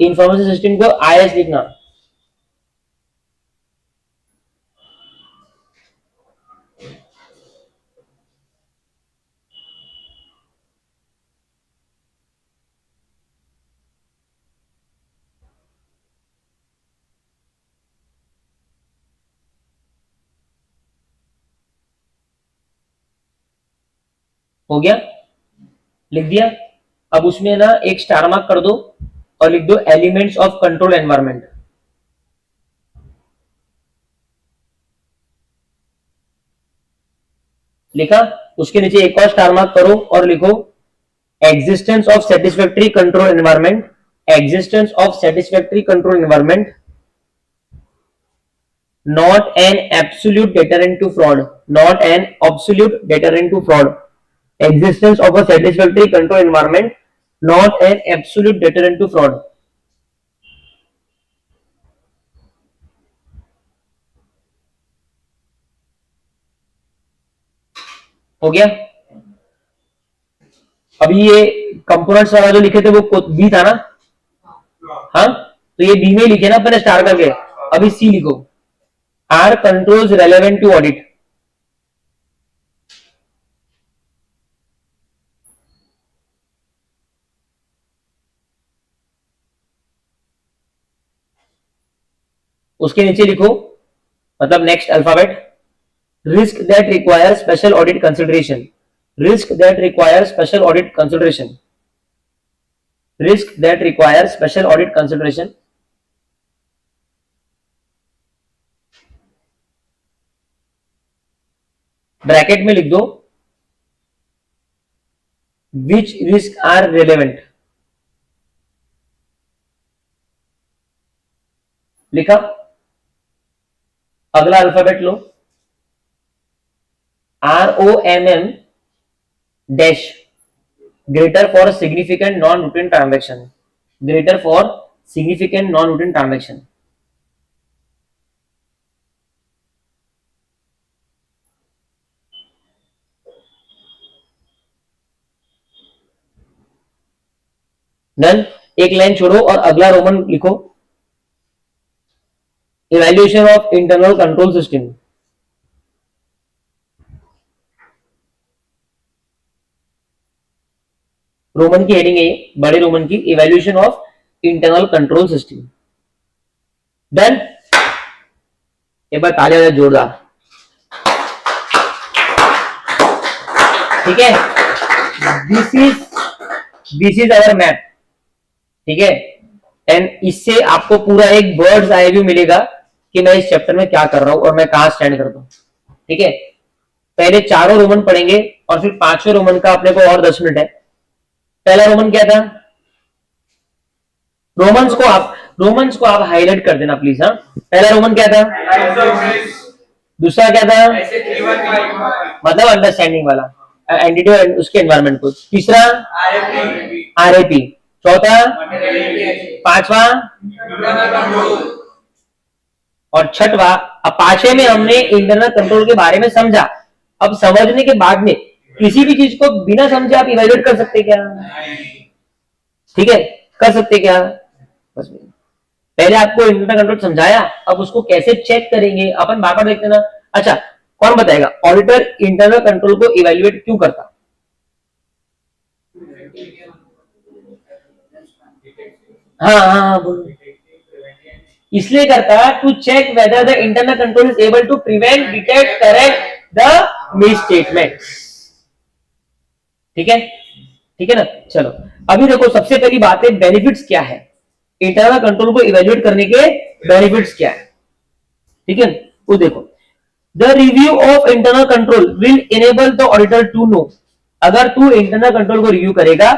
इंफॉर्मेशन सिस्टम को आईएस लिखना। हो गया, लिख दिया। अब उसमें ना एक स्टार मार्क कर दो और लिख दो एलिमेंट्स ऑफ कंट्रोल एनवायरमेंट। लिखा, उसके नीचे एक और स्टार मार्क करो और लिखो existence of satisfactory control environment, existence of satisfactory control environment, not an absolute deterrent to fraud, not an absolute deterrent to fraud, existence of a satisfactory control environment, not an absolute deterrent to fraud. हो गया। अभी ये components वाला जो लिखे थे वो B था ना, हाँ, तो ये बी में लिखे ना अपने स्टार करके। अभी सी लिखो, are controls relevant to audit. उसके नीचे लिखो, मतलब next alphabet, risk that require special audit consideration, risk that require special audit consideration, risk that require special audit consideration. Bracket में लिख दो विच रिस्क आर रेलेवेंट। लिखा, अगला अल्फाबेट लो, ROMM dash, greater for significant non routine transaction, greater for significant non routine transaction. Done. एक line छोड़ो और अगला रोमन लिखो, evaluation of internal control system. Roman की हेडिंग है ये, बड़े रोमन की, evaluation of internal control system. Done. एक बार तालियां बजाओ जोरदार, ठीक है। दिस इज अवर मैप, ठीक है। एंड इससे आपको पूरा एक बर्ड्स आई व्यू मिलेगा कि मैं इस चैप्टर में क्या कर रहा हूं और मैं कहां स्टैंड करता हूं, ठीक है। पहले चारों रोमन पढ़ेंगे और फिर पांचवें रोमन का अपने को और 10 मिनट है। पहला रोमन क्या था, रोमन्स को आप हाईलाइट कर देना प्लीज। हाँ, पहला रोमन क्या था, दूसरा क्या था, मतलब अंडरस्टैंडिंग वाला एंटिटी और उसके एनवायरनमेंट को, तीसरा आरएपी, चौथा, पांचवा और छठवा। अब पांचवे में हमने इंटरनल कंट्रोल के बारे में समझा। अब समझने के बाद में किसी भी चीज को बिना समझे आप इवैल्यूएट कर सकते क्या, ठीक है, कर सकते क्या। बस पहले आपको इंटरनल कंट्रोल समझाया, अब उसको कैसे चेक करेंगे अपन बार बार देखते ना। अच्छा, कौन बताएगा ऑडिटर इंटरनल कंट्रोल को इवैल्यूएट क्यों करता। हाँ हाँ हाँ, बोलो। इसलिए करता to check whether the internal control is able to prevent, detect, correct the misstatements, ठीक है, ठीक है ना। चलो अभी देखो, सबसे पहली बात है बेनिफिट्स क्या है, इंटरनल कंट्रोल को इवैल्यूएट करने के बेनिफिट्स क्या है, ठीक है। वो देखो, the review of internal control will enable the auditor to know. अगर तू इंटरनल कंट्रोल को रिव्यू करेगा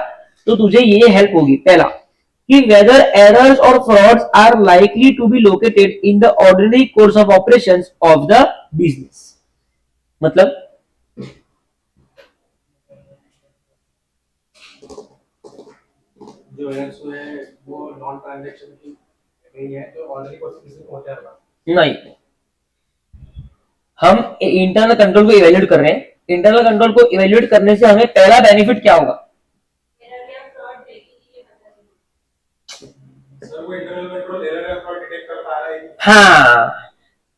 तो तुझे ये हेल्प होगी, पहला कि वेदर एरर्स और frauds are likely to be located in the ordinary course of operations of the business. मतलब जो एरर्स हुए हैं वो नॉन ट्रांजैक्शन की नहीं है, जो ऑलरेडी कोर्स में होता है नहीं, हम इंटरनल कंट्रोल को इवैल्यूएट कर रहे हैं। इंटरनल कंट्रोल को इवैल्यूएट करने से हमें पहला बेनिफिट क्या होगा, सर वो इंटरनल कंट्रोल एरर या फ्रॉड डिटेक्ट कर पा रहा है। हाँ,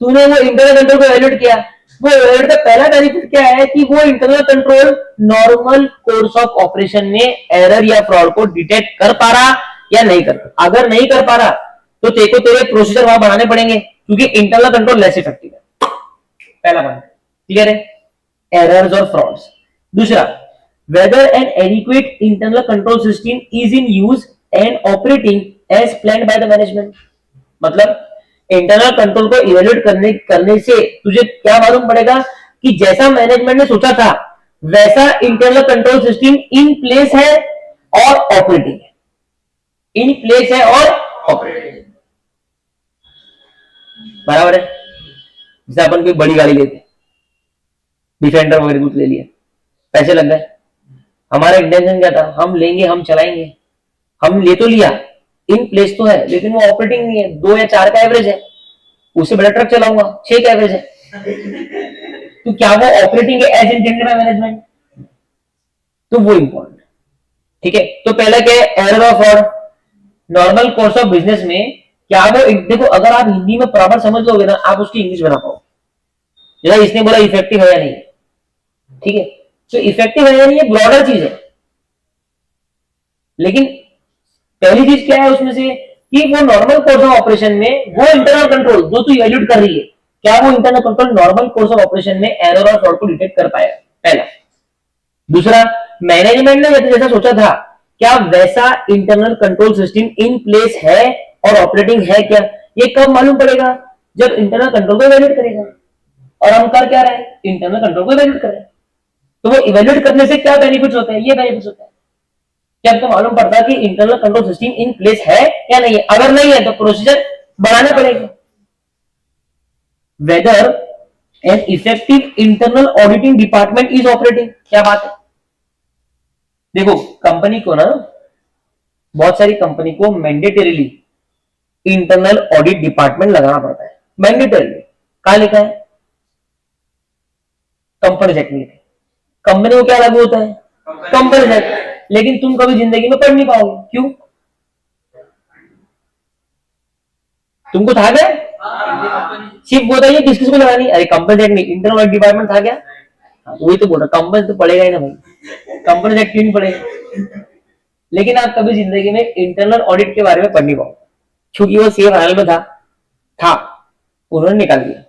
तूने वो इंटरनल कंट्रोल को इवैल्यूएट किया, वो इवैल्यूएट का पहला बेनिफिट क्या है कि वो internal control normal course of operation में एरर या फ्रॉड को डिटेक्ट कर पा रहा या नहीं कर पा। अगर नहीं कर पा रहा तो तेरे प्रोसीजर वहां बनाने पड़ेंगे, क्योंकि इंटरनल कंट्रोल लेस इफेक्टिव है। पहला पॉइंट क्लियर है, एरर्स और फ्रॉड्स। दूसरा, whether an adequate internal control system is in use and operating as planned by the management. मतलब इंटरनल कंट्रोल को इवेल्युएट करने से तुझे क्या मालूम पड़ेगा कि जैसा मैनेजमेंट ने सोचा था वैसा internal control system in place है और ऑपरेटिंग है, इन प्लेस है और ऑपरेटिंग। बराबर है। जैसे अपन कोई बड़ी गाड़ी लेते, डिफेंडर वगैरह कुछ ले लिया, पैसे लग गए, हमारा इंटेंशन क्या था, हम लेंगे, हम चलाएंगे, हम ले तो लिया, इन प्लेस तो है, लेकिन वो ऑपरेटिंग नहीं है, 2 या 4 का एवरेज है, उससे बड़ा ट्रक चलाऊंगा, 6 का एवरेज है, तो क्या वो ऑपरेटिंग है एज इंटेंडेड बाय मैनेजमेंट? तो वो इंपॉर्टेंट। ठीक है, तो पहला क्या है, error of fraud. Normal course of business में क्या वो, देखो अगर आप हिंदी में प्रॉपर समझ लोगे ना, आप उसकी इंग्लिश बना पाओ। जैसा इसने बोला इफेक्टिव है या नहीं, ठीक है, तो इफेक्टिव है या नहीं ये ब्रॉडर चीज है, लेकिन पहली चीज क्या है उसमें से कि वो नॉर्मल कोर्स ऑफ ऑपरेशन में वो इंटरनल कंट्रोल जो तू इवैल्यूएट कर रही है, क्या वो internal control normal course of operation में एरर और फ्रॉड को डिटेक्ट कर पाया? पहला। दूसरा, मैनेजमेंट ने जैसा सोचा था क्या वैसा internal control system in place है और ऑपरेटिंग है क्या? ये कब मालूम पड़ेगा? जब इंटरनल कंट्रोल को इवैल्यूएट करेगा। और हम कर क्या रहे हैं? इंटरनल कंट्रोल को इवैल्यूएट कर रहे हैं। तो वो इवैल्यूएट करने से क्या बेनिफिट्स होते हैं? ये बेनिफिट्स होते हैं कि आपको मालूम पड़ता है कि internal control system in place है या नहीं है। अगर नहीं है तो प्रोसीजर बढ़ाने पड़ेगा। Whether an effective internal auditing department is operating. क्या बात है। देखो कंपनी को ना, बहुत सारी कंपनी को मैंडेटरीली इंटरनल ऑडिट डिपार्टमेंट लगाना पड़ता है, मैंडेटरीली। कहां लिखा है? कंपनी एक्ट में लिखा है। कंपनी को क्या लागू होता है? Company act. लेकिन तुम कभी जिंदगी में पढ़ नहीं पाओगे। क्यों? तुमको था क्या? सिर्फ वो ये किस किस को लगानी? अरे कंपनी एक्ट नहीं, इंटरनल ऑडिट डिपार्टमेंट था क्या? वही तो बोल रहा, कंपनी तो पढ़ेगा ही ना भाई, कंपनी एक्ट क्यों नहीं पढ़ेगा? लेकिन आप कभी जिंदगी में इंटरनल ऑडिट के बारे में पढ़ नहीं पाओगे, क्योंकि वो सीए फाइनल में था उन्होंने निकाल दिया।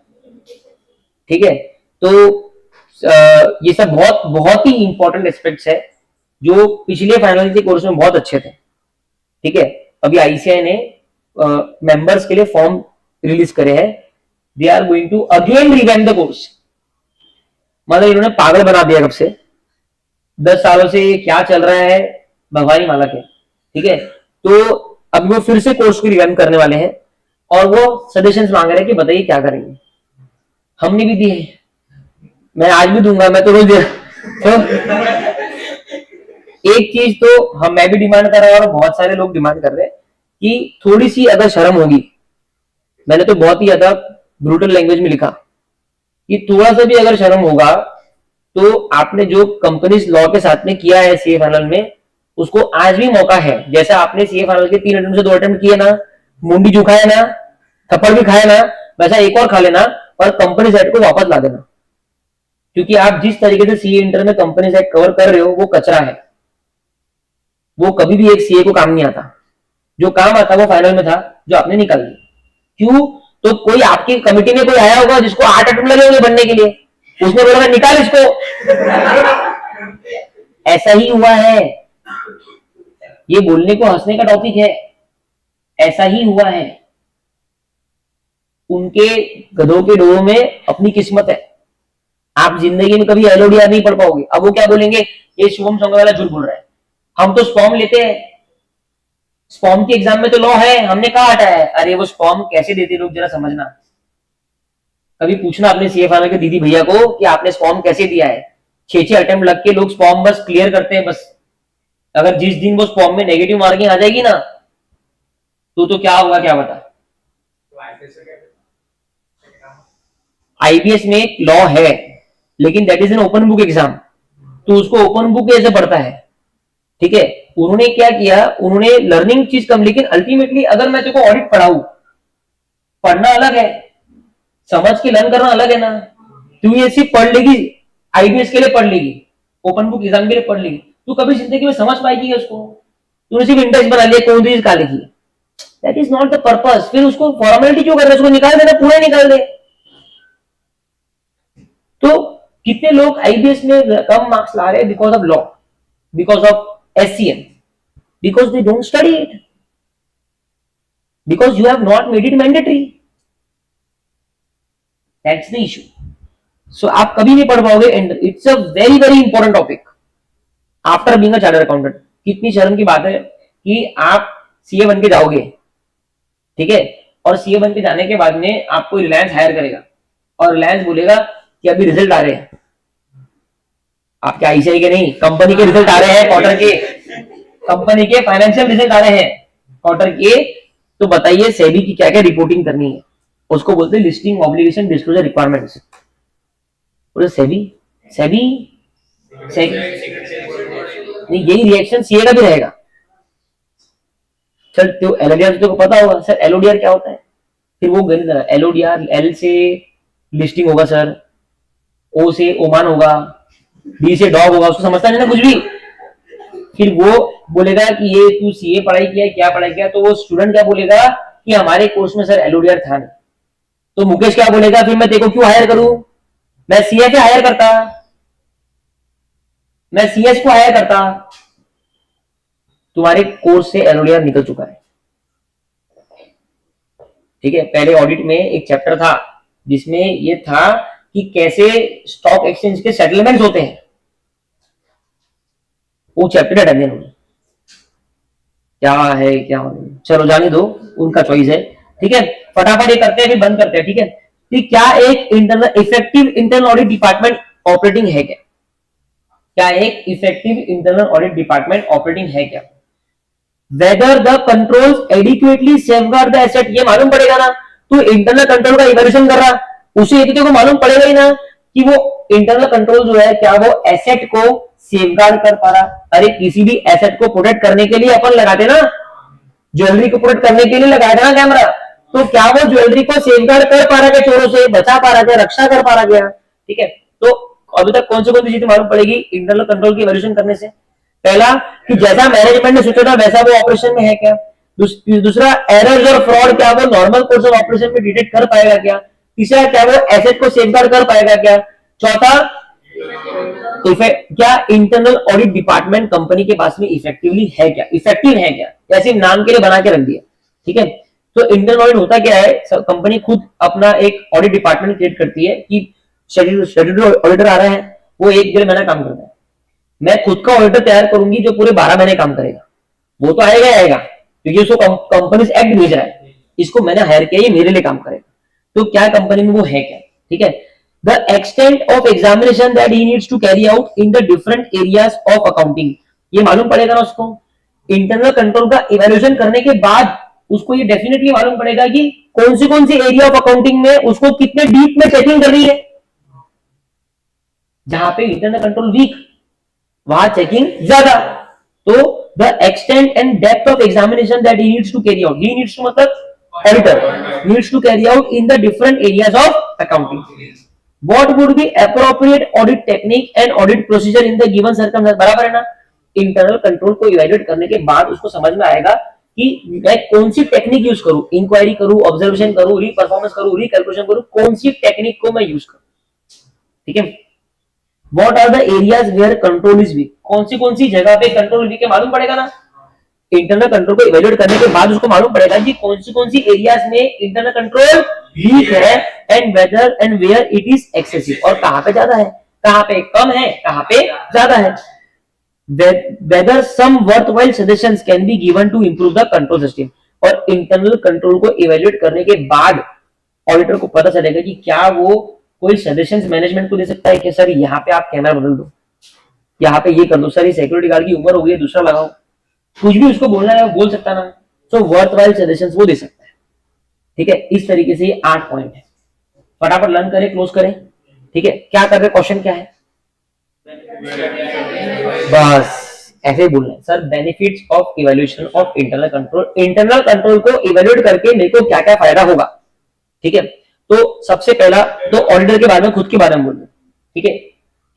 ठीक है, तो ये सब बहुत बहुत ही इंपॉर्टेंट एस्पेक्ट्स है जो पिछले फाइनल कोर्स में बहुत अच्छे थे। ठीक है, अभी आईसीआई ने मेंबर्स के लिए फॉर्म रिलीज करे हैं। They are going to again revamp the course. मतलब इन्होंने पागल बना दिया कब से, 10 सालों से क्या चल रहा है भगवान ही मालक है। ठीक है, तो अब वो फिर से कोर्स को रिवैम्प करने वाले हैं और वो सजेशंस मांग रहे हैं कि बताइए क्या करेंगे। हमने भी दिए, मैं आज भी दूंगा, मैं तो रोज दे। तो एक चीज तो मैं भी डिमांड कर रहा हूं और बहुत सारे लोग डिमांड कर रहे हैं कि थोड़ी सी अगर शर्म होगी, मैंने तो बहुत ही ज्यादा ब्रूटल लैंग्वेज में लिखा कि थोड़ा सा भी अगर शर्म होगा तो आपने जो कंपनीज लॉ के साथ में किया है सीए फाइनल में, उसको आज भी मौका है। जैसा आपने सीए फाइनल के 3 अटेम्प्ट से 2 अटेम्प्ट किए ना, मुंडी झुकाया ना, थप्पड़ भी खाया ना, वैसा एक और खा लेना और कंपनी एक्ट को वापस ला देना। क्योंकि आप जिस तरीके से सीए इंटर में कंपनी एक्ट कवर कर रहे हो वो कचरा है, वो कभी भी एक सीए को काम नहीं आता। जो काम आता वो फाइनल में था जो आपने निकाल दिया। क्यों? तो कोई आपकी कमिटी में कोई आया होगा जिसको 8 अटेम्प्ट लगे होंगे बनने के लिए, उसने बोला निकाल इसको। ऐसा ही हुआ है, ये बोलने को हंसने का टॉपिक है, ऐसा ही हुआ है। उनके गधों के डोरों में अपनी किस्मत है। आप जिंदगी में कभी एलओडीआर नहीं पढ़ पाओगे। अब वो क्या बोलेंगे, ये शुभम संघ वाला झूठ बोल रहा है, हम तो स्पॉम लेते हैं, स्पॉम की एग्जाम में तो लॉ है, हमने कहा हटाया है। अरे वो स्पॉम कैसे देते लोग जरा समझना। कभी पूछना अपने सीए फाइनल के दीदी भैया को कि आपने स्पॉम कैसे दिया है। 6 अटेम्प्ट लग के लोग स्पॉम बस क्लियर करते हैं बस। अगर जिस दिन वो स्पॉम में नेगेटिव मार्किंग आ जाएगी ना तो क्या होगा क्या बता। आईबीएस में एक लॉ है लेकिन that is an open book exam, तो उसको ओपन बुक कैसे पढ़ता है। ठीक है, उन्होंने क्या किया, उन्होंने लर्निंग चीज कम, लेकिन अल्टीमेटली अगर मैं तेरे को ऑडिट पढ़ाऊं, पढ़ना अलग है, समझ के लर्न करना अलग है ना। तू ये सिर्फ पढ़ लेगी, आईबीएस के लिए पढ़ लेगी, ओपन बुक एग्जाम के लिए पढ़ लेगी, तू कभी जिंदगी में समझ पाएगी उसको। तूने सिर्फ इंडेक्स बना लिया, कौन सी चीज काले की, that is not the purpose. फिर उसको फॉर्मेलिटी क्यों कर रहे हैं, उसको निकाल देना, पूरा निकाल दे। तो कितने लोग आईबीएस में कम मार्क्स ला रहे हैं because of law, because of SCM, because they don't study it. because you have not made it mandatory. That's the issue. So आप कभी नहीं पढ़ पाओगे, and it's a very very important topic after being a chartered accountant. कितनी शर्म की बात है कि आप सीए बन के जाओगे, ठीक है, और सीए बन के जाने के बाद में आपको रिलायंस हायर करेगा और रिलायंस बोलेगा कि अभी रिजल्ट आ रहे हैं, आपके आईसीआई के नहीं, कंपनी के रिजल्ट आ रहे हैं क्वार्टर के, कंपनी के फाइनेंशियल रिजल्ट आ रहे हैं क्वार्टर के, तो बताइए सेबी की क्या क्या रिपोर्टिंग करनी है. उसको बोलते हैं listing obligation disclosure requirements. SEBI SEBI नहीं, यही रिएक्शन सीए का भी रहेगा. सर तो एलओडीआर तो पता होगा सर, एलओडीआर क्या होता है, फिर वो गणित, एलओडीआर, एल से लिस्टिंग होगा सर, ओ से ओमान होगा, डी से डॉग होगा, उसको समझता नहीं ना कुछ भी. फिर वो बोलेगा कि ये तू सीए पढ़ाई किया, क्या पढ़ाई किया, तो वो स्टूडेंट क्या बोलेगा कि हमारे कोर्स में सर एलओडीआर था नहीं. तो मुकेश क्या बोलेगा, फिर मैं तेको क्यों हायर करूं, मैं सीए पे हायर करता, मैं सीएस को हायर करता. तुम्हारे कोर्स से एलओडीआर निकल चुका है, ठीक है. पहले ऑडिट में एक चैप्टर था जिसमें ये था कि कैसे स्टॉक एक्सचेंज के सेटलमेंट्स होते हैं, वो चैप्टर हटा दिया उन्होंने. क्या है क्या हो, चलो जाने दो, उनका चॉइस है, ठीक है. फटाफट ये करते हैं फिर बंद करते हैं, ठीक है. कि क्या एक internal effective internal audit department operating है क्या, क्या एक effective internal audit department operating है क्या. Whether the controls adequately safeguard the asset, ये मालूम पड़ेगा ना. तू इंटरनल कंट्रोल का इवैल्यूएशन कर रहा, उसे ये तो मालूम पड़ेगा ही ना कि वो इंटरनल कंट्रोल जो है क्या वो एसेट को सेफगार्ड कर पा रहा. अरे किसी भी एसेट को प्रोटेक्ट करने के लिए अपन लगाते ना, ज्वेलरी को प्रोटेक्ट करने के लिए लगाया था ना कैमरा, तो क्या वो ज्वेलरी को सेफगार्ड कर पा रहा है, चोरों से बचा पा रहा है, रक्षा कर पा रहा गया, ठीक है. तो अभी तक कौन सी चीजें मालूम पड़ेगी इंटरनल कंट्रोल की इवैल्यूएशन करने से. पहला कि जैसा मैनेजमेंट ने सोचा था वैसा वो ऑपरेशन में है क्या. दूसरा, एरर्स और फ्रॉड क्या वो नॉर्मल कोर्स ऑफ ऑपरेशन में डिटेक्ट कर पाएगा क्या. तीसरा, क्या वो एसेट को सेफगार्ड कर पाएगा क्या. चौथा, क्या इंटरनल ऑडिट डिपार्टमेंट कंपनी के पास में इफेक्टिवली है क्या, इफेक्टिव है क्या, ऐसे नाम के लिए बना के रख दिया, ठीक है. तो इंटरनल ऑडिट होता क्या है, कंपनी खुद अपना एक ऑडिट डिपार्टमेंट क्रिएट करती है कि शेड्यूल ऑडिटर आ रहा है, वो 1 महीना काम करता है, मैं खुद का ऑडिटर तैयार करूंगी जो पूरे 12 महीने काम करेगा. वो तो आएगा आएगा क्योंकि उसको कंपनीज एक्ट भेज रहा है, इसको मैंने हायर किया, ये मेरे लिए काम करेगा. तो क्या कंपनी में वो है क्या, ठीक है. The extent of examination that he needs to carry out in the different areas of accounting, ये मालूम पड़ेगा ना उसको. इंटरनल कंट्रोल का इवैल्यूएशन करने के बाद उसको ये डेफिनेटली मालूम पड़ेगा कि कौन सी एरिया ऑफ अकाउंटिंग में उसको कितने डीप में चेकिंग करनी है. जहां पे इंटरनल कंट्रोल वीक वहां चेकिंग ज्यादा. तो the extent and depth of examination that he needs to carry out, he needs to मतलब auditor needs to carry out in the different areas of accounting. What would be appropriate audit technique and audit procedure in the given circumstance, बराबर है ना. Internal control को evaluate करने के बाद उसको समझ में आएगा कि मैं कौन सी टेक्निक यूज करूं, इंक्वायरी करूं, ऑब्जर्वेशन करूं, रीपरफॉर्मेंस करूं, रिकैलकुलेशन करूं, कौन सी टेक्निक को मैं यूज करूं, ठीक है. What are the areas where control is weak, कौन सी जगह पे कंट्रोल वीक है मालूम पड़ेगा ना. इंटरनल कंट्रोल को इवैल्यूएट करने के बाद उसको मालूम पड़ेगा कि कौन सी एरियाज में इंटरनल कंट्रोल वीक है and whether and where it is excessive, और कहां पे ज्यादा है, कहां पे कम है, कहां पे ज्यादा है. Whether some worthwhile suggestions can be given to improve the control system, और इंटरनल कंट्रोल को इवैल्यूएट करने के बाद ऑडिटर को पता चलेगा कि क्या वो कोई सजेशंस मैनेजमेंट को दे सकता है कि सर यहाँ पे आप कैमरा बदल दो, यहाँ पे ये कर दो, सर ये सिक्योरिटी गार्ड की उम्र हो गई है दूसरा लगाओ, कुछ भी उसको बोलना है वो बोल सकता ना. सो वर्थवाइल सजेशंस वो दे सकता है, ठीक है. इस तरीके से ये 8 पॉइंट है. फटाफट लर्न करें, क्लोज करें, ठीक है. क्या कर रहे, क्वेश्चन क्या है, बस ऐसे ही बोलना है sir. Benefits of evaluation of internal control, internal control को इवैल्यूएट करके मेरे को क्या क्या फायदा होगा, ठीक है. तो सबसे पहला तो ऑडिटर के बारे में, खुद के बारे में बोलना, ठीक है.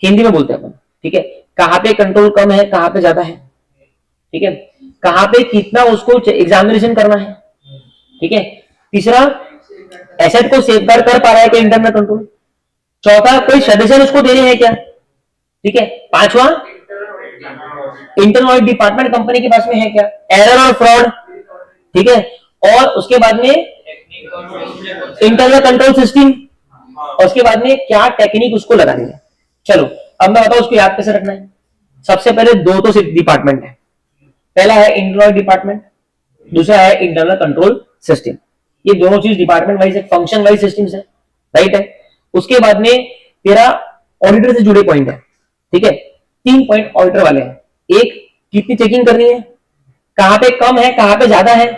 हिंदी में बोलते हैं अपन, ठीक है. कहां पे कंट्रोल कम है, कहां पे ज्यादा है, ठीक है. कहां पे कितना उसको एग्जामिनेशन करना है, ठीक है. तीसरा, एसेट को सेफगार्ड कर पा रहा है क्या इंटरनल कंट्रोल. चौथा, कोई सजेशन उसको देने हैं क्या, ठीक है. पांचवा, इंटरनल ऑडिट डिपार्टमेंट कंपनी के पास में है क्या. एरर और फ्रॉड, ठीक है. और उसके बाद में इंटरनल कंट्रोल सिस्टम, और उसके बाद में क्या टेक्निक उसको लगानी है। चलो अब मैं बताऊं उसको याद कैसे रखना है। सबसे पहले दो तो डिपार्टमेंट है, पहला है इंटरनल डिपार्टमेंट, दूसरा है इंटरनल कंट्रोल सिस्टम। ये दोनों चीज डिपार्टमेंट वाइज है, फंक्शन वाइज सिस्टम्स है, राइट है। उसके बाद में तेरा ऑडिटर से जुड़े पॉइंट है, ठीक है। 3 पॉइंट ऑडिटर वाले हैं, एक कितनी चेकिंग करनी है, कहां पे कम है कहां पे ज्यादा है,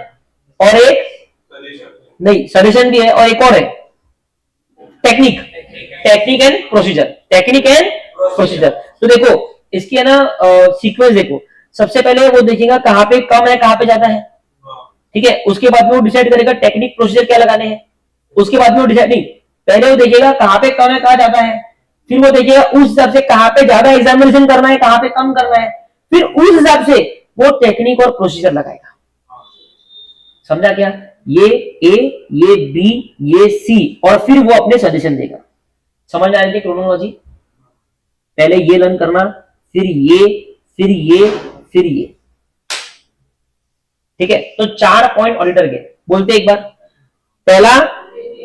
और एक नहीं सजेशन भी है, और एक और है technique and procedure, technique and procedure. तो देखो इसकी है ना सीक्वेंस देखो, सबसे पहले वो देखेगा कहां पे कम है कहां पे ज्यादा है, ठीक है। उसके बाद में वो डिसाइड करेगा टेक्निक प्रोसीजर क्या लगाने हैं, उसके बाद में वो डिसाइड नहीं, पहले वो देखेगा कहां पे कम है कहां ज्यादा है, फिर वो देखेगा उस हिसाब से कहां पे ज्यादा एग्जामिनेशन करना है कहां पे कम करना है, फिर उस हिसाब से वो टेक्निक और प्रोसीजर लगाएगा। समझा क्या? ये ए, ये बी, ये सी, और फिर वो अपने सजेशन देगा। समझ में आ रही है क्रोनोलॉजी? पहले ये लर्न करना, फिर ये, फिर ये, फिर ये, ठीक है। तो 4 पॉइंट ऑडिटर के बोलते एक बार। पहला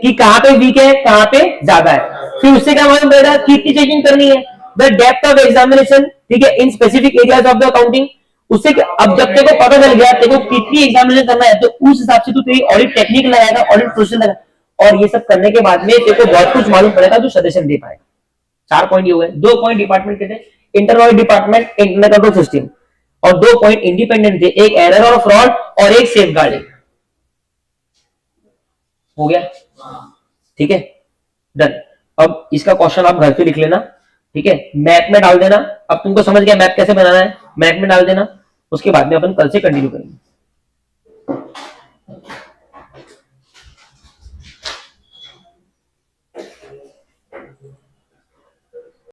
कि कहां पे वीक है कहां पे ज्यादा है, फिर उससे क्या मालूम पड़ेगा कितनी चेकिंग करनी है, द डेप्थ ऑफ एग्जामिनेशन, ठीक है, in specific areas of the accounting. उससे अब जब तेरे को पता चल गया तेरे को कितनी एग्जामिनेशन करना है, तो उस हिसाब से तू तेरी ऑडिट टेक्निक लगाएगा, ऑडिट प्रोसीजर लगाएगा, और ये सब करने के बाद में तेरे को बहुत कुछ मालूम पड़ेगा, तू सजेशन दे पाएगा। 4 पॉइंट ये हुए। 2 पॉइंट डिपार्टमेंट के थे, internal department, internal control system, और 2 पॉइंट इंडिपेंडेंट थे, एक एरर और फ्रॉड और एक सेफ गार्डिंग। हो गया, ठीक है, डन। अब इसका क्वेश्चन आप घर पे लिख लेना, ठीक है, मैप में डाल देना। अब तुमको समझ गया मैप कैसे बनाना है, मैप में डाल देना। उसके बाद में अपन कल से कंटिन्यू करेंगे।